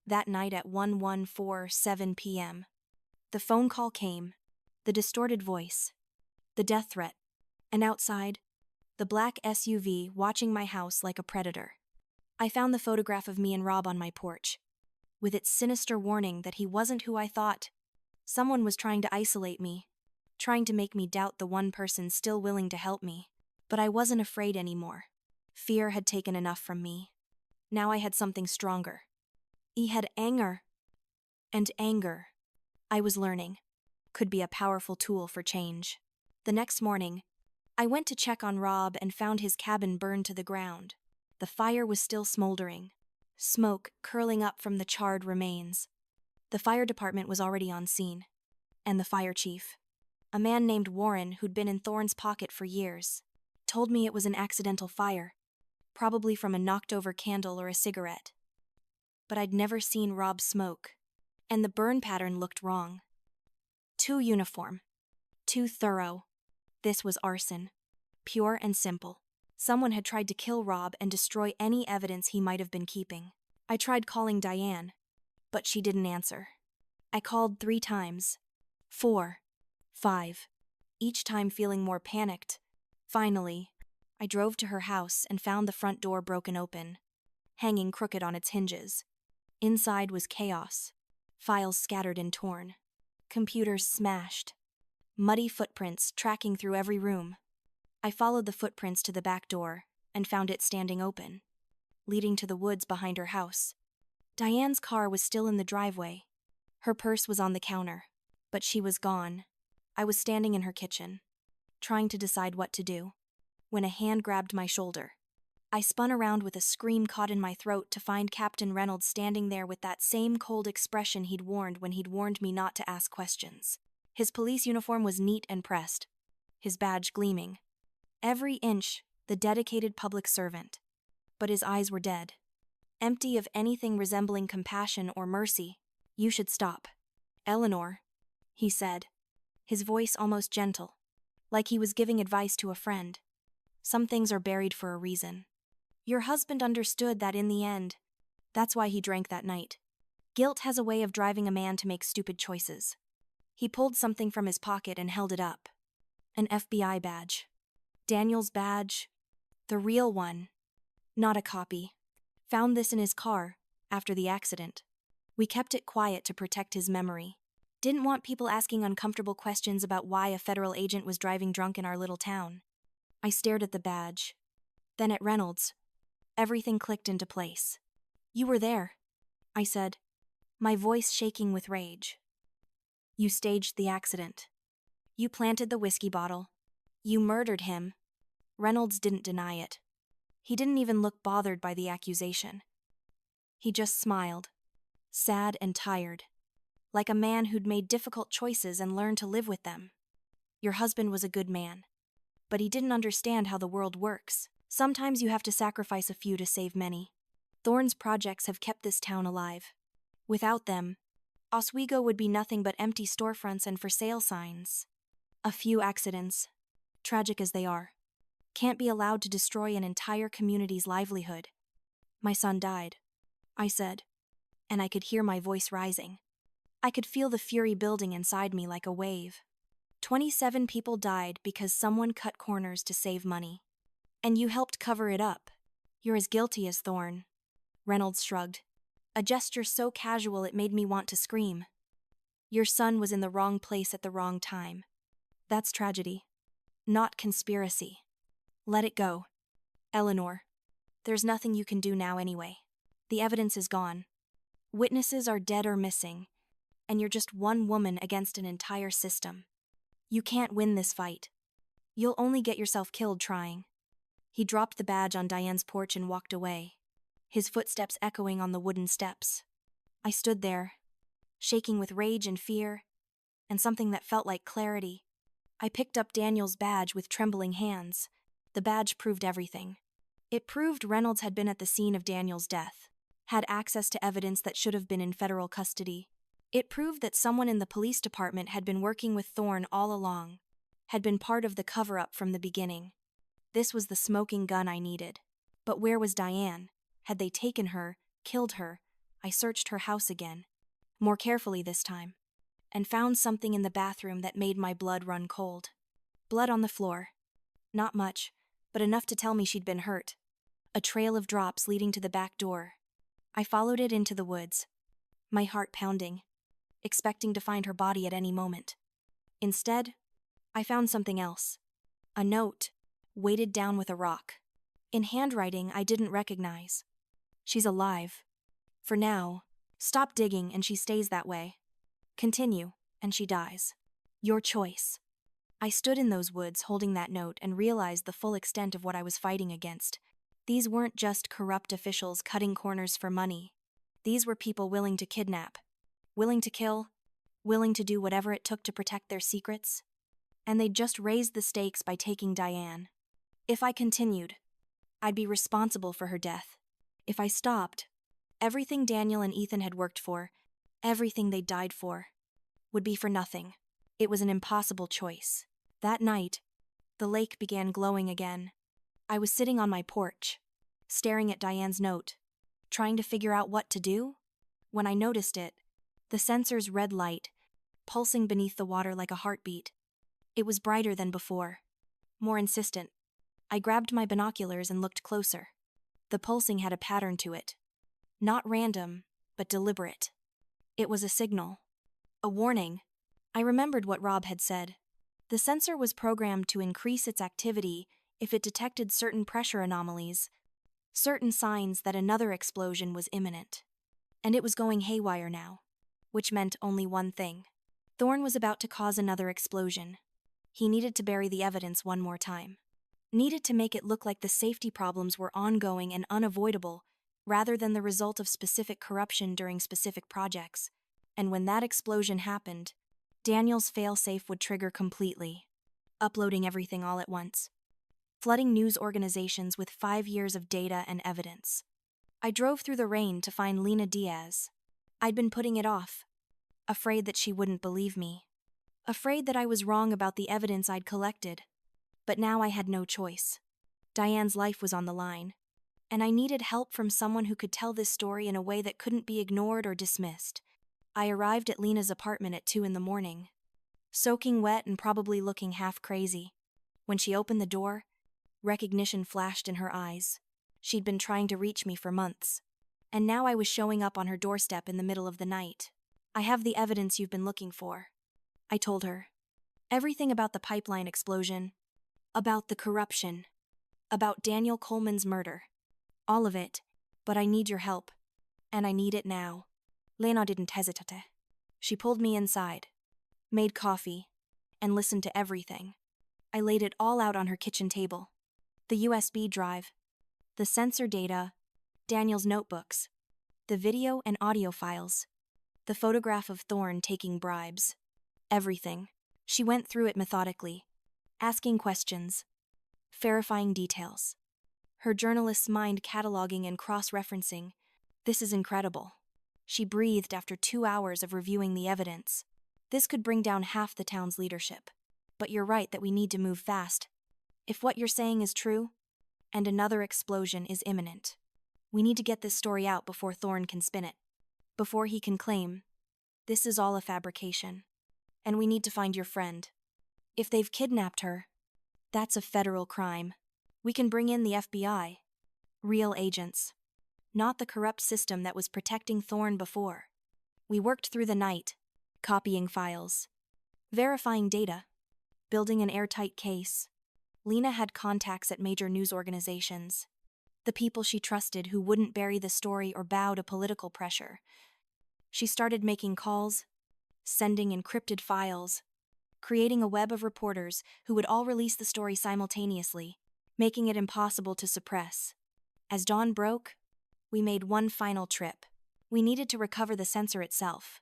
That night at 1:14 p.m., the phone call came, the distorted voice, the death threat, and outside, the black SUV watching my house like a predator. I found the photograph of me and Rob on my porch, with its sinister warning that he wasn't who I thought. Someone was trying to isolate me, trying to make me doubt the one person still willing to help me. But I wasn't afraid anymore. Fear had taken enough from me. Now I had something stronger. I had anger. And anger, I was learning, could be a powerful tool for change. The next morning, I went to check on Rob and found his cabin burned to the ground. The fire was still smoldering, smoke curling up from the charred remains. The fire department was already on scene. And the fire chief, a man named Warren who'd been in Thorne's pocket for years, told me it was an accidental fire, probably from a knocked-over candle or a cigarette. But I'd never seen Rob smoke, and the burn pattern looked wrong. Too uniform. Too thorough. This was arson. Pure and simple. Someone had tried to kill Rob and destroy any evidence he might have been keeping. I tried calling Diane, but she didn't answer. I called 3 times. 4. 5. Each time feeling more panicked. Finally, I drove to her house and found the front door broken open, hanging crooked on its hinges. Inside was chaos. Files scattered and torn. Computers smashed. Muddy footprints tracking through every room. I followed the footprints to the back door and found it standing open, leading to the woods behind her house. Diane's car was still in the driveway. Her purse was on the counter, but she was gone. I was standing in her kitchen, trying to decide what to do, when a hand grabbed my shoulder. I spun around with a scream caught in my throat to find Captain Reynolds standing there with that same cold expression he'd warned when he'd warned me not to ask questions. His police uniform was neat and pressed, his badge gleaming. Every inch, the dedicated public servant. But his eyes were dead, empty of anything resembling compassion or mercy. You should stop. Eleanor, he said, his voice almost gentle, like he was giving advice to a friend. Some things are buried for a reason. Your husband understood that in the end. That's why he drank that night. Guilt has a way of driving a man to make stupid choices. He pulled something from his pocket and held it up. An FBI badge. Daniel's badge. The real one. Not a copy. Found this in his car, after the accident. We kept it quiet to protect his memory. Didn't want people asking uncomfortable questions about why a federal agent was driving drunk in our little town. I stared at the badge. Then at Reynolds. Everything clicked into place. You were there, I said, my voice shaking with rage. You staged the accident. You planted the whiskey bottle. You murdered him. Reynolds didn't deny it. He didn't even look bothered by the accusation. He just smiled, sad and tired, like a man who'd made difficult choices and learned to live with them. Your husband was a good man, but he didn't understand how the world works. Sometimes you have to sacrifice a few to save many. Thorne's projects have kept this town alive. Without them, Oswego would be nothing but empty storefronts and for sale signs. A few accidents. tragic as they are, can't be allowed to destroy an entire community's livelihood. My son died, I said, and I could hear my voice rising. I could feel the fury building inside me like a wave. 27 people died because someone cut corners to save money. And you helped cover it up. You're as guilty as Thorne. Reynolds shrugged, a gesture so casual it made me want to scream. Your son was in the wrong place at the wrong time. That's tragedy, not conspiracy. Let it go. Eleanor, there's nothing you can do now anyway. The evidence is gone. Witnesses are dead or missing, and you're just one woman against an entire system. You can't win this fight. You'll only get yourself killed trying. He dropped the badge on Diane's porch and walked away, his footsteps echoing on the wooden steps. I stood there, shaking with rage and fear, and something that felt like clarity. I picked up Daniel's badge with trembling hands. The badge proved everything. It proved Reynolds had been at the scene of Daniel's death, had access to evidence that should have been in federal custody. It proved that someone in the police department had been working with Thorne all along, had been part of the cover-up from the beginning. This was the smoking gun I needed. But where was Diane? Had they taken her, killed her? I searched her house again, more carefully this time, and found something in the bathroom that made my blood run cold. Blood on the floor. Not much, but enough to tell me she'd been hurt. A trail of drops leading to the back door. I followed it into the woods, my heart pounding, expecting to find her body at any moment. Instead, I found something else. A note, weighted down with a rock. In handwriting I didn't recognize. She's alive. For now. Stop digging and she stays that way. Continue, and she dies. Your choice. I stood in those woods holding that note and realized the full extent of what I was fighting against. These weren't just corrupt officials cutting corners for money. These were people willing to kidnap, willing to kill, willing to do whatever it took to protect their secrets. And they'd just raised the stakes by taking Diane. If I continued, I'd be responsible for her death. If I stopped, everything Daniel and Ethan had worked for, everything they died for, would be for nothing. It was an impossible choice. That night, the lake began glowing again. I was sitting on my porch, staring at Diane's note, trying to figure out what to do, when I noticed it, the sensor's red light, pulsing beneath the water like a heartbeat. It was brighter than before, more insistent. I grabbed my binoculars and looked closer. The pulsing had a pattern to it. Not random, but deliberate. It was a signal. A warning. I remembered what Rob had said. The sensor was programmed to increase its activity if it detected certain pressure anomalies, certain signs that another explosion was imminent. And it was going haywire now, which meant only one thing. Thorne was about to cause another explosion. He needed to bury the evidence one more time. Needed to make it look like the safety problems were ongoing and unavoidable, rather than the result of specific corruption during specific projects. And when that explosion happened, Daniel's failsafe would trigger completely, uploading everything all at once, flooding news organizations with 5 years of data and evidence. I drove through the rain to find Lena Diaz. I'd been putting it off, afraid that she wouldn't believe me, afraid that I was wrong about the evidence I'd collected. But now I had no choice. Diane's life was on the line, and I needed help from someone who could tell this story in a way that couldn't be ignored or dismissed. I arrived at Lena's apartment at 2 a.m, soaking wet and probably looking half crazy. When she opened the door, recognition flashed in her eyes. She'd been trying to reach me for months, and now I was showing up on her doorstep in the middle of the night. I have the evidence you've been looking for, I told her. Everything about the pipeline explosion, about the corruption, about Daniel Coleman's murder. All of it, but I need your help, and I need it now. Lena didn't hesitate. She pulled me inside, made coffee, and listened to everything. I laid it all out on her kitchen table. The USB drive, the sensor data, Daniel's notebooks, the video and audio files, the photograph of Thorne taking bribes. Everything. She went through it methodically, asking questions, verifying details. Her journalist's mind cataloging and cross-referencing. This is incredible. She breathed after 2 hours of reviewing the evidence. This could bring down half the town's leadership. But you're right that we need to move fast, If what you're saying is true, and another explosion is imminent, we need to get this story out before Thorne can spin it. Before he can claim, this is all a fabrication. And we need to find your friend. If they've kidnapped her, that's a federal crime. We can bring in the FBI. Real agents. Not the corrupt system that was protecting Thorne before. We worked through the night, copying files, verifying data, building an airtight case. Lena had contacts at major news organizations. The people she trusted who wouldn't bury the story or bow to political pressure. She started making calls, sending encrypted files, creating a web of reporters who would all release the story simultaneously, making it impossible to suppress. As dawn broke, we made one final trip. We needed to recover the sensor itself,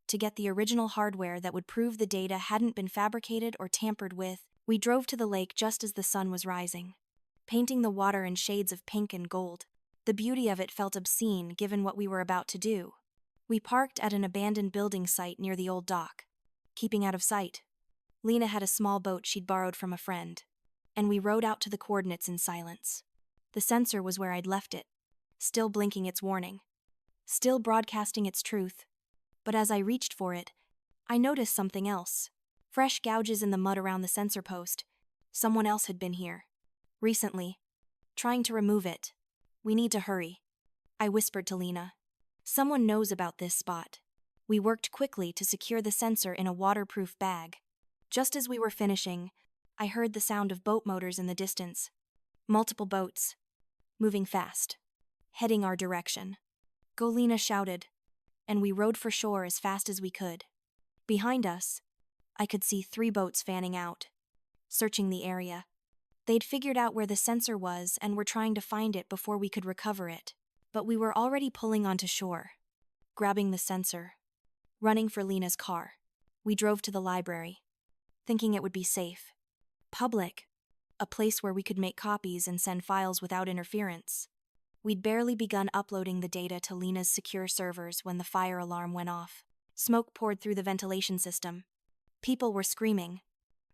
to get the original hardware that would prove the data hadn't been fabricated or tampered with. We drove to the lake just as the sun was rising, painting the water in shades of pink and gold. The beauty of it felt obscene given what we were about to do. We parked at an abandoned building site near the old dock, keeping out of sight. Lena had a small boat she'd borrowed from a friend, and we rowed out to the coordinates in silence. The sensor was where I'd left it, still blinking its warning, still broadcasting its truth. But as I reached for it, I noticed something else. Fresh gouges in the mud around the sensor post. Someone else had been here. Recently. Trying to remove it. We need to hurry. I whispered to Lena. Someone knows about this spot. We worked quickly to secure the sensor in a waterproof bag. Just as we were finishing, I heard the sound of boat motors in the distance. Multiple boats. Moving fast. Heading our direction. Go, Lena shouted, and we rowed for shore as fast as we could. Behind us, I could see 3 boats fanning out, searching the area. They'd figured out where the sensor was and were trying to find it before we could recover it. But we were already pulling onto shore, grabbing the sensor, running for Lena's car. We drove to the library, thinking it would be safe. Public. A place where we could make copies and send files without interference. We'd barely begun uploading the data to Lena's secure servers when the fire alarm went off. Smoke poured through the ventilation system. People were screaming,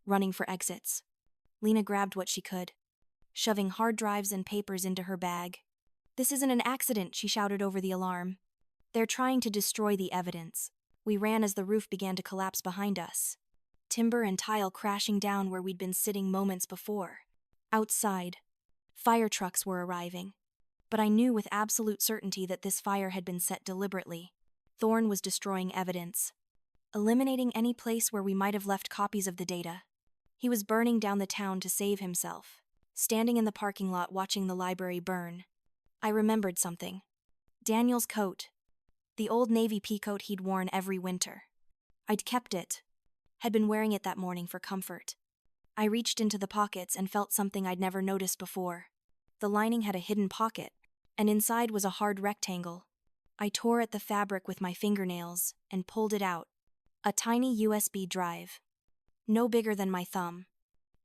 running for exits. Lena grabbed what she could, shoving hard drives and papers into her bag. "This isn't an accident," she shouted over the alarm. "They're trying to destroy the evidence." We ran as the roof began to collapse behind us, timber and tile crashing down where we'd been sitting moments before. Outside, fire trucks were arriving. But I knew with absolute certainty that this fire had been set deliberately. Thorne was destroying evidence, eliminating any place where we might have left copies of the data. He was burning down the town to save himself. Standing in the parking lot watching the library burn, I remembered something. Daniel's coat. The old navy pea coat he'd worn every winter. I'd kept it, had been wearing it that morning for comfort. I reached into the pockets and felt something I'd never noticed before. The lining had a hidden pocket, and inside was a hard rectangle. I tore at the fabric with my fingernails and pulled it out. A tiny USB drive, no bigger than my thumb,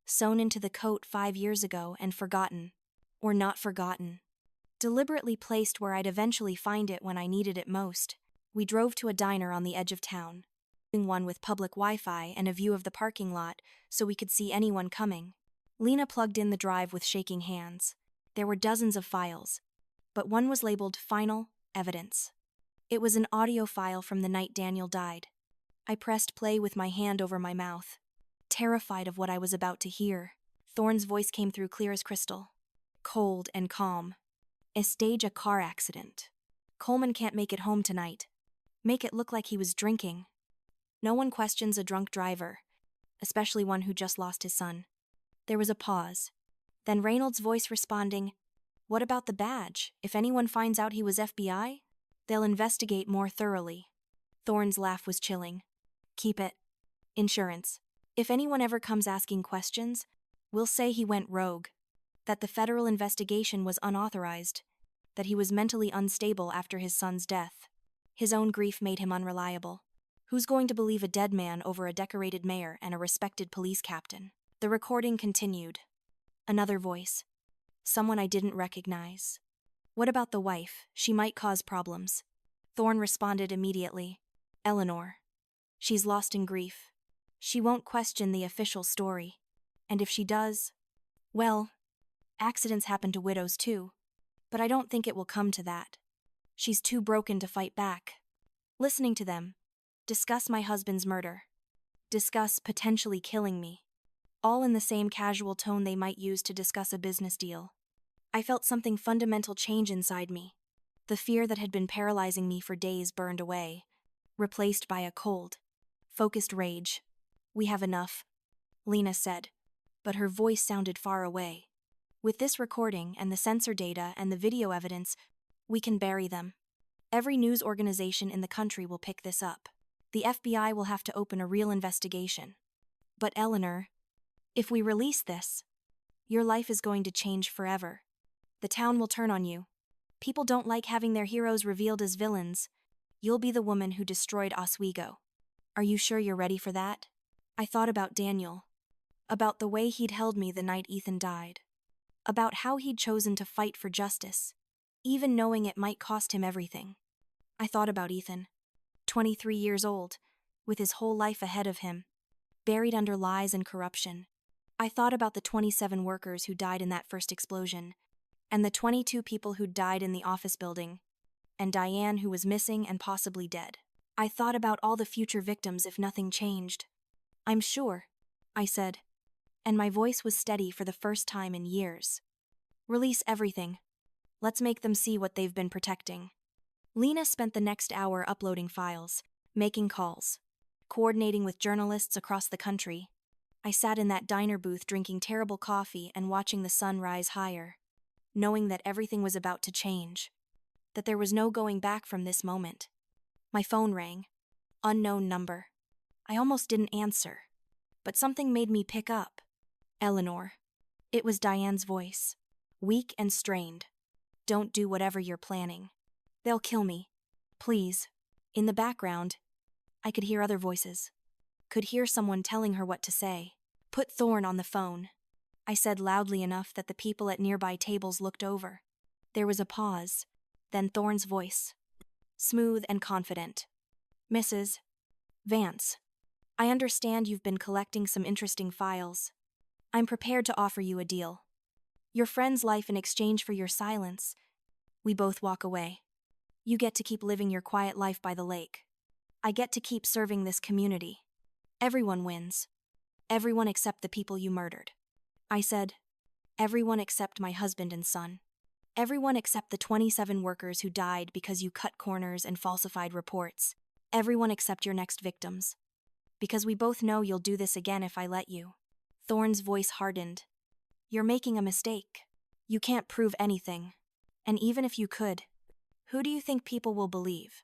sewn into the coat 5 years ago and forgotten, or not forgotten. Deliberately placed where I'd eventually find it when I needed it most. We drove to a diner on the edge of town, one with public Wi-Fi and a view of the parking lot so we could see anyone coming. Lena plugged in the drive with shaking hands. There were dozens of files, but one was labeled Final Evidence. It was an audio file from the night Daniel died. I pressed play with my hand over my mouth, terrified of what I was about to hear. Thorne's voice came through clear as crystal, cold and calm. "Stage a car accident. Coleman can't make it home tonight. Make it look like he was drinking. No one questions a drunk driver, especially one who just lost his son." There was a pause. Then Reynolds' voice responding, "What about the badge? If anyone finds out he was FBI, they'll investigate more thoroughly." Thorne's laugh was chilling. "Keep it. Insurance. If anyone ever comes asking questions, we'll say he went rogue, that the federal investigation was unauthorized, that he was mentally unstable after his son's death. His own grief made him unreliable. Who's going to believe a dead man over a decorated mayor and a respected police captain?" The recording continued. Another voice. Someone I didn't recognize. "What about the wife? She might cause problems." Thorne responded immediately. "Eleanor. She's lost in grief. She won't question the official story. And if she does, Well, accidents happen to widows too, but I don't think it will come to that. She's too broken to fight back. Listening to them, discuss my husband's murder, discuss potentially killing me, all in the same casual tone they might use to discuss a business deal. I felt something fundamental change inside me. The fear that had been paralyzing me for days burned away, replaced by a cold, focused rage. "We have enough," Lena said, but her voice sounded far away. "With this recording and the sensor data and the video evidence, we can bury them. Every news organization in the country will pick this up. The FBI will have to open a real investigation. But Eleanor, if we release this, your life is going to change forever. The town will turn on you. People don't like having their heroes revealed as villains. You'll be the woman who destroyed Oswego. Are you sure you're ready for that?" I thought about Daniel, about the way he'd held me the night Ethan died, about how he'd chosen to fight for justice, even knowing it might cost him everything. I thought about Ethan, 23 years old, with his whole life ahead of him, buried under lies and corruption. I thought about the 27 workers who died in that first explosion, and the 22 people who died in the office building, and Diane who was missing and possibly dead. I thought about all the future victims if nothing changed. "I'm sure," I said, and my voice was steady for the first time in years. "Release everything. Let's make them see what they've been protecting." Lena spent the next hour uploading files, making calls, coordinating with journalists across the country. I sat in that diner booth drinking terrible coffee and watching the sun rise higher, knowing that everything was about to change, that there was no going back from this moment. My phone rang. Unknown number. I almost didn't answer, but something made me pick up. "Eleanor." It was Diane's voice, weak and strained. "Don't do whatever you're planning. They'll kill me. Please." In the background, I could hear other voices. Could hear someone telling her what to say. "Put Thorne on the phone," I said loudly enough that the people at nearby tables looked over. There was a pause, then Thorne's voice, smooth and confident. "Mrs. Vance, I understand you've been collecting some interesting files. I'm prepared to offer you a deal. Your friend's life in exchange for your silence. We both walk away. You get to keep living your quiet life by the lake. I get to keep serving this community. Everyone wins. Everyone except the people you murdered." I said, "Everyone except my husband and son. Everyone except the 27 workers who died because you cut corners and falsified reports. Everyone except your next victims. Because we both know you'll do this again if I let you." Thorne's voice hardened. "You're making a mistake. You can't prove anything. And even if you could, who do you think people will believe?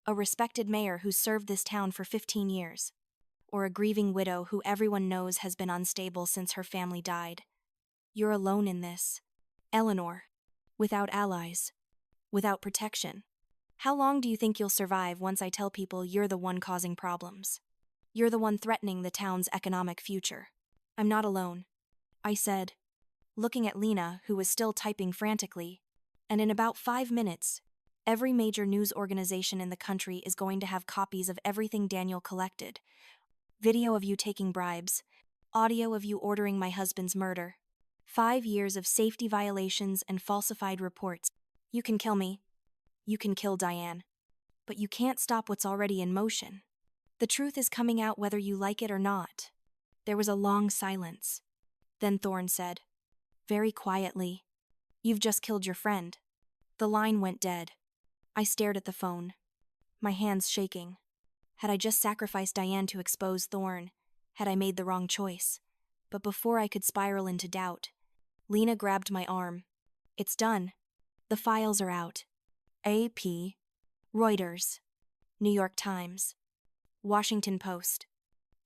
A respected mayor who's served this town for 15 years? Or a grieving widow who everyone knows has been unstable since her family died? You're alone in this, Eleanor. Without allies. Without protection. How long do you think you'll survive once I tell people you're the one causing problems? You're the one threatening the town's economic future." "I'm not alone," I said, looking at Lena, who was still typing frantically. "And in about 5 minutes, every major news organization in the country is going to have copies of everything Daniel collected. Video of you taking bribes, audio of you ordering my husband's murder, 5 years of safety violations and falsified reports. You can kill me. You can kill Diane. But you can't stop what's already in motion. The truth is coming out whether you like it or not." There was a long silence. Then Thorne said, very quietly, "You've just killed your friend." The line went dead. I stared at the phone, my hands shaking. Had I just sacrificed Diane to expose Thorne? Had I made the wrong choice? But before I could spiral into doubt, Lena grabbed my arm. "It's done. The files are out. AP, Reuters, New York Times, Washington Post.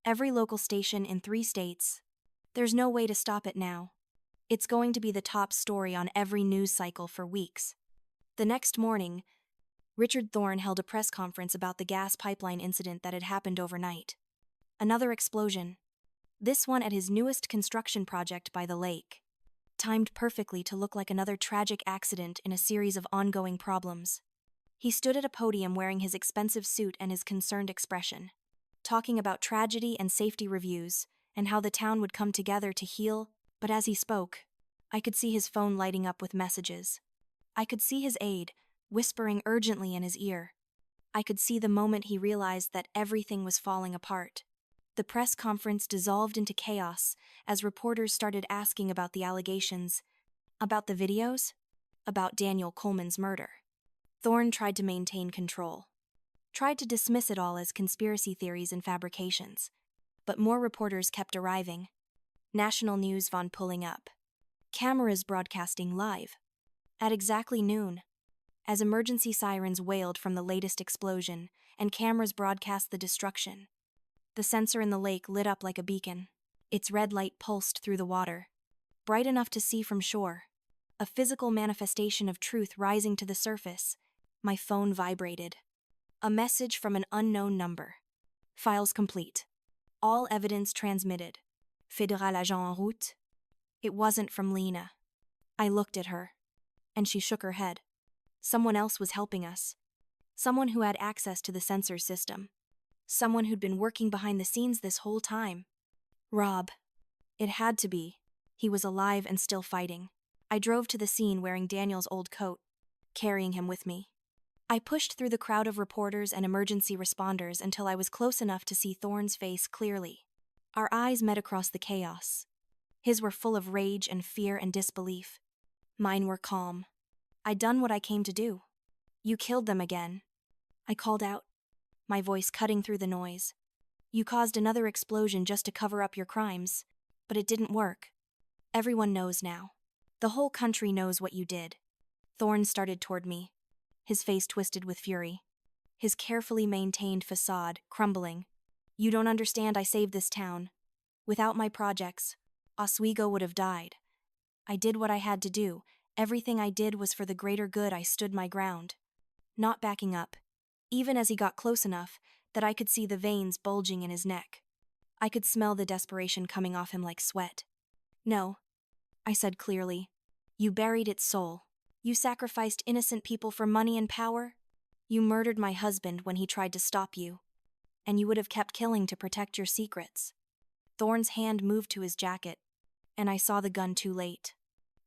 Every local station in 3 states. There's no way to stop it now. It's going to be the top story on every news cycle for weeks." The next morning, Richard Thorne held a press conference about the gas pipeline incident that had happened overnight. Another explosion. This one at his newest construction project by the lake. Timed perfectly to look like another tragic accident in a series of ongoing problems. He stood at a podium wearing his expensive suit and his concerned expression, talking about tragedy and safety reviews, and how the town would come together to heal, But as he spoke, I could see his phone lighting up with messages. I could see his aide, whispering urgently in his ear. I could see the moment he realized that everything was falling apart. The press conference dissolved into chaos as reporters started asking about the allegations, about the videos, about Daniel Coleman's murder. Thorne tried to maintain control, tried to dismiss it all as conspiracy theories and fabrications. But more reporters kept arriving. National news von pulling up. Cameras broadcasting live. At exactly noon, as emergency sirens wailed from the latest explosion and cameras broadcast the destruction, the sensor in the lake lit up like a beacon. Its red light pulsed through the water, bright enough to see from shore, a physical manifestation of truth rising to the surface. My phone vibrated. A message from an unknown number. Files complete. All evidence transmitted. Fédéral agent en route. It wasn't from Lena. I looked at her, and she shook her head. Someone else was helping us. Someone who had access to the sensor system. Someone who'd been working behind the scenes this whole time. Rob. It had to be. He was alive and still fighting. I drove to the scene wearing Daniel's old coat, carrying him with me. I pushed through the crowd of reporters and emergency responders until I was close enough to see Thorne's face clearly. Our eyes met across the chaos. His were full of rage and fear and disbelief. Mine were calm. I'd done what I came to do. You killed them again. I called out, my voice cutting through the noise. You caused another explosion just to cover up your crimes, but it didn't work. Everyone knows now. The whole country knows what you did. Thorne started toward me, his face twisted with fury, his carefully maintained facade crumbling. You don't understand, I saved this town. Without my projects, Oswego would have died. I did what I had to do. Everything I did was for the greater good. I stood my ground, not backing up, even as he got close enough that I could see the veins bulging in his neck. I could smell the desperation coming off him like sweat. No, I said clearly. You buried its soul. You sacrificed innocent people for money and power. You murdered my husband when he tried to stop you. And you would have kept killing to protect your secrets. Thorne's hand moved to his jacket, and I saw the gun too late.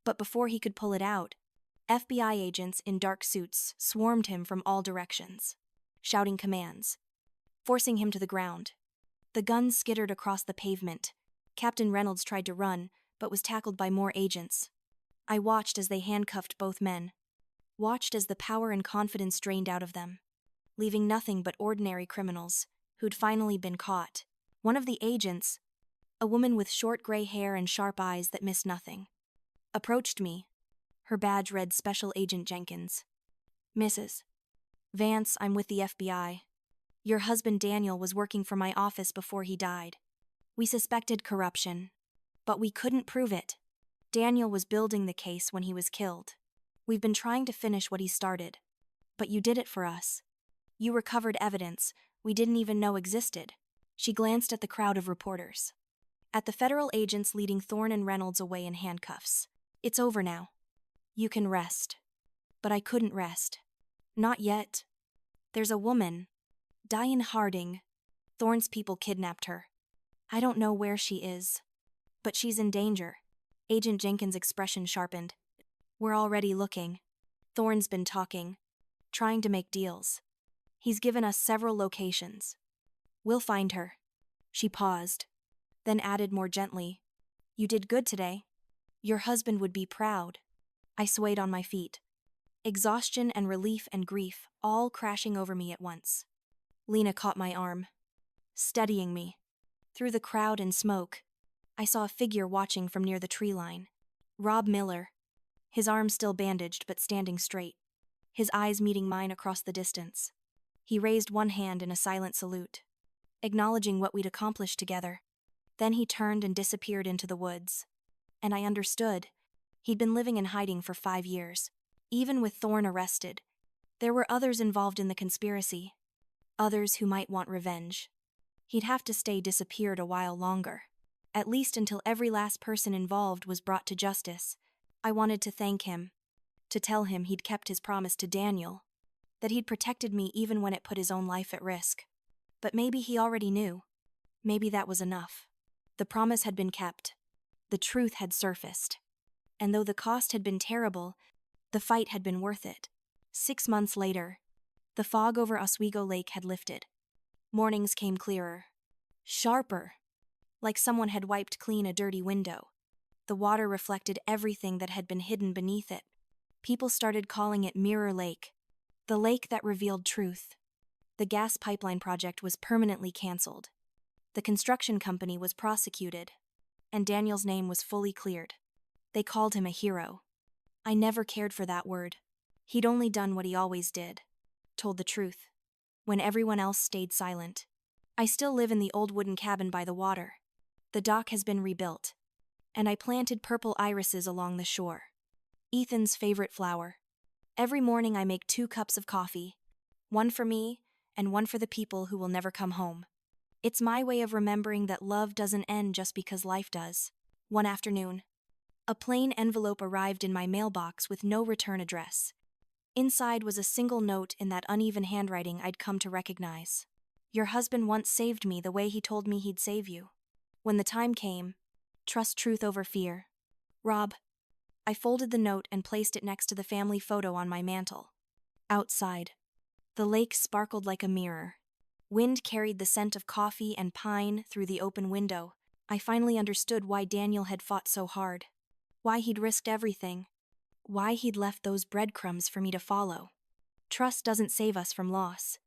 But before he could pull it out, FBI agents in dark suits swarmed him from all directions, shouting commands, forcing him to the ground. The gun skittered across the pavement. Captain Reynolds tried to run, but was tackled by more agents. I watched as they handcuffed both men, watched as the power and confidence drained out of them, leaving nothing but ordinary criminals who'd finally been caught. One of the agents, a woman with short gray hair and sharp eyes that missed nothing, approached me. Her badge read Special Agent Jenkins. Mrs. Vance, I'm with the FBI. Your husband Daniel was working for my office before he died. We suspected corruption, but we couldn't prove it. Daniel was building the case when he was killed. We've been trying to finish what he started, but you did it for us. You recovered evidence we didn't even know existed. She glanced at the crowd of reporters, at the federal agents leading Thorne and Reynolds away in handcuffs. It's over now. You can rest. But I couldn't rest. Not yet. There's a woman, Diane Harding. Thorne's people kidnapped her. I don't know where she is, but she's in danger. Agent Jenkins' expression sharpened. We're already looking. Thorne's been talking, trying to make deals. He's given us several locations. We'll find her. She paused, then added more gently, You did good today. Your husband would be proud. I swayed on my feet, exhaustion and relief and grief all crashing over me at once. Lena caught my arm, steadying me. Through the crowd and smoke, I saw a figure watching from near the tree line. Rob Miller, his arm still bandaged but standing straight, his eyes meeting mine across the distance. He raised one hand in a silent salute, acknowledging what we'd accomplished together. Then he turned and disappeared into the woods. And I understood. He'd been living in hiding for 5 years. Even with Thorne arrested, there were others involved in the conspiracy. Others who might want revenge. He'd have to stay disappeared a while longer, at least until every last person involved was brought to justice. I wanted to thank him, to tell him he'd kept his promise to Daniel, that he'd protected me even when it put his own life at risk. But maybe he already knew. Maybe that was enough. The promise had been kept. The truth had surfaced. And though the cost had been terrible, the fight had been worth it. 6 months later, the fog over Oswego Lake had lifted. Mornings came clearer. Sharper. Like someone had wiped clean a dirty window. The water reflected everything that had been hidden beneath it. People started calling it Mirror Lake, the lake that revealed truth. The gas pipeline project was permanently canceled. The construction company was prosecuted, and Daniel's name was fully cleared. They called him a hero. I never cared for that word. He'd only done what he always did, told the truth, when everyone else stayed silent. I still live in the old wooden cabin by the water. The dock has been rebuilt, and I planted purple irises along the shore. Ethan's favorite flower. Every morning I make 2 cups of coffee, one for me and one for the people who will never come home. It's my way of remembering that love doesn't end just because life does. One afternoon, a plain envelope arrived in my mailbox with no return address. Inside was a single note in that uneven handwriting I'd come to recognize. Your husband once saved me the way he told me he'd save you. When the time came, trust truth over fear. Rob. I folded the note and placed it next to the family photo on my mantel. Outside, the lake sparkled like a mirror. Wind carried the scent of coffee and pine through the open window. I finally understood why Daniel had fought so hard. Why he'd risked everything. Why he'd left those breadcrumbs for me to follow. Trust doesn't save us from loss.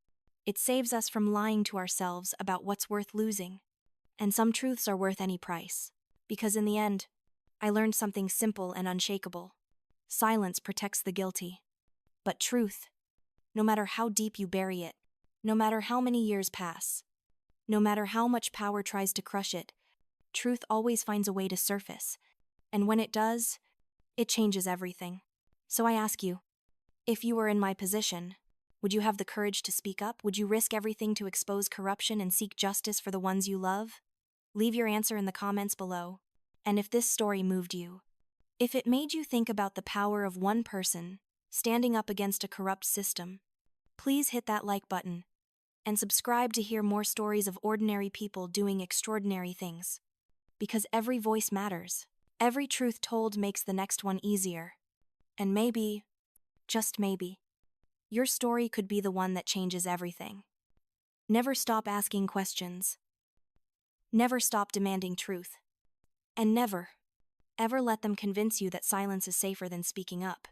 It saves us from lying to ourselves about what's worth losing. And some truths are worth any price. Because in the end, I learned something simple and unshakable. Silence protects the guilty. But truth, no matter how deep you bury it, no matter how many years pass, no matter how much power tries to crush it, truth always finds a way to surface. And when it does, it changes everything. So I ask you, if you were in my position, would you have the courage to speak up? Would you risk everything to expose corruption and seek justice for the ones you love? Leave your answer in the comments below. And if this story moved you, if it made you think about the power of one person standing up against a corrupt system, please hit that like button and subscribe to hear more stories of ordinary people doing extraordinary things. Because every voice matters. Every truth told makes the next one easier. And maybe, just maybe, your story could be the one that changes everything. Never stop asking questions. Never stop demanding truth. And never, ever let them convince you that silence is safer than speaking up.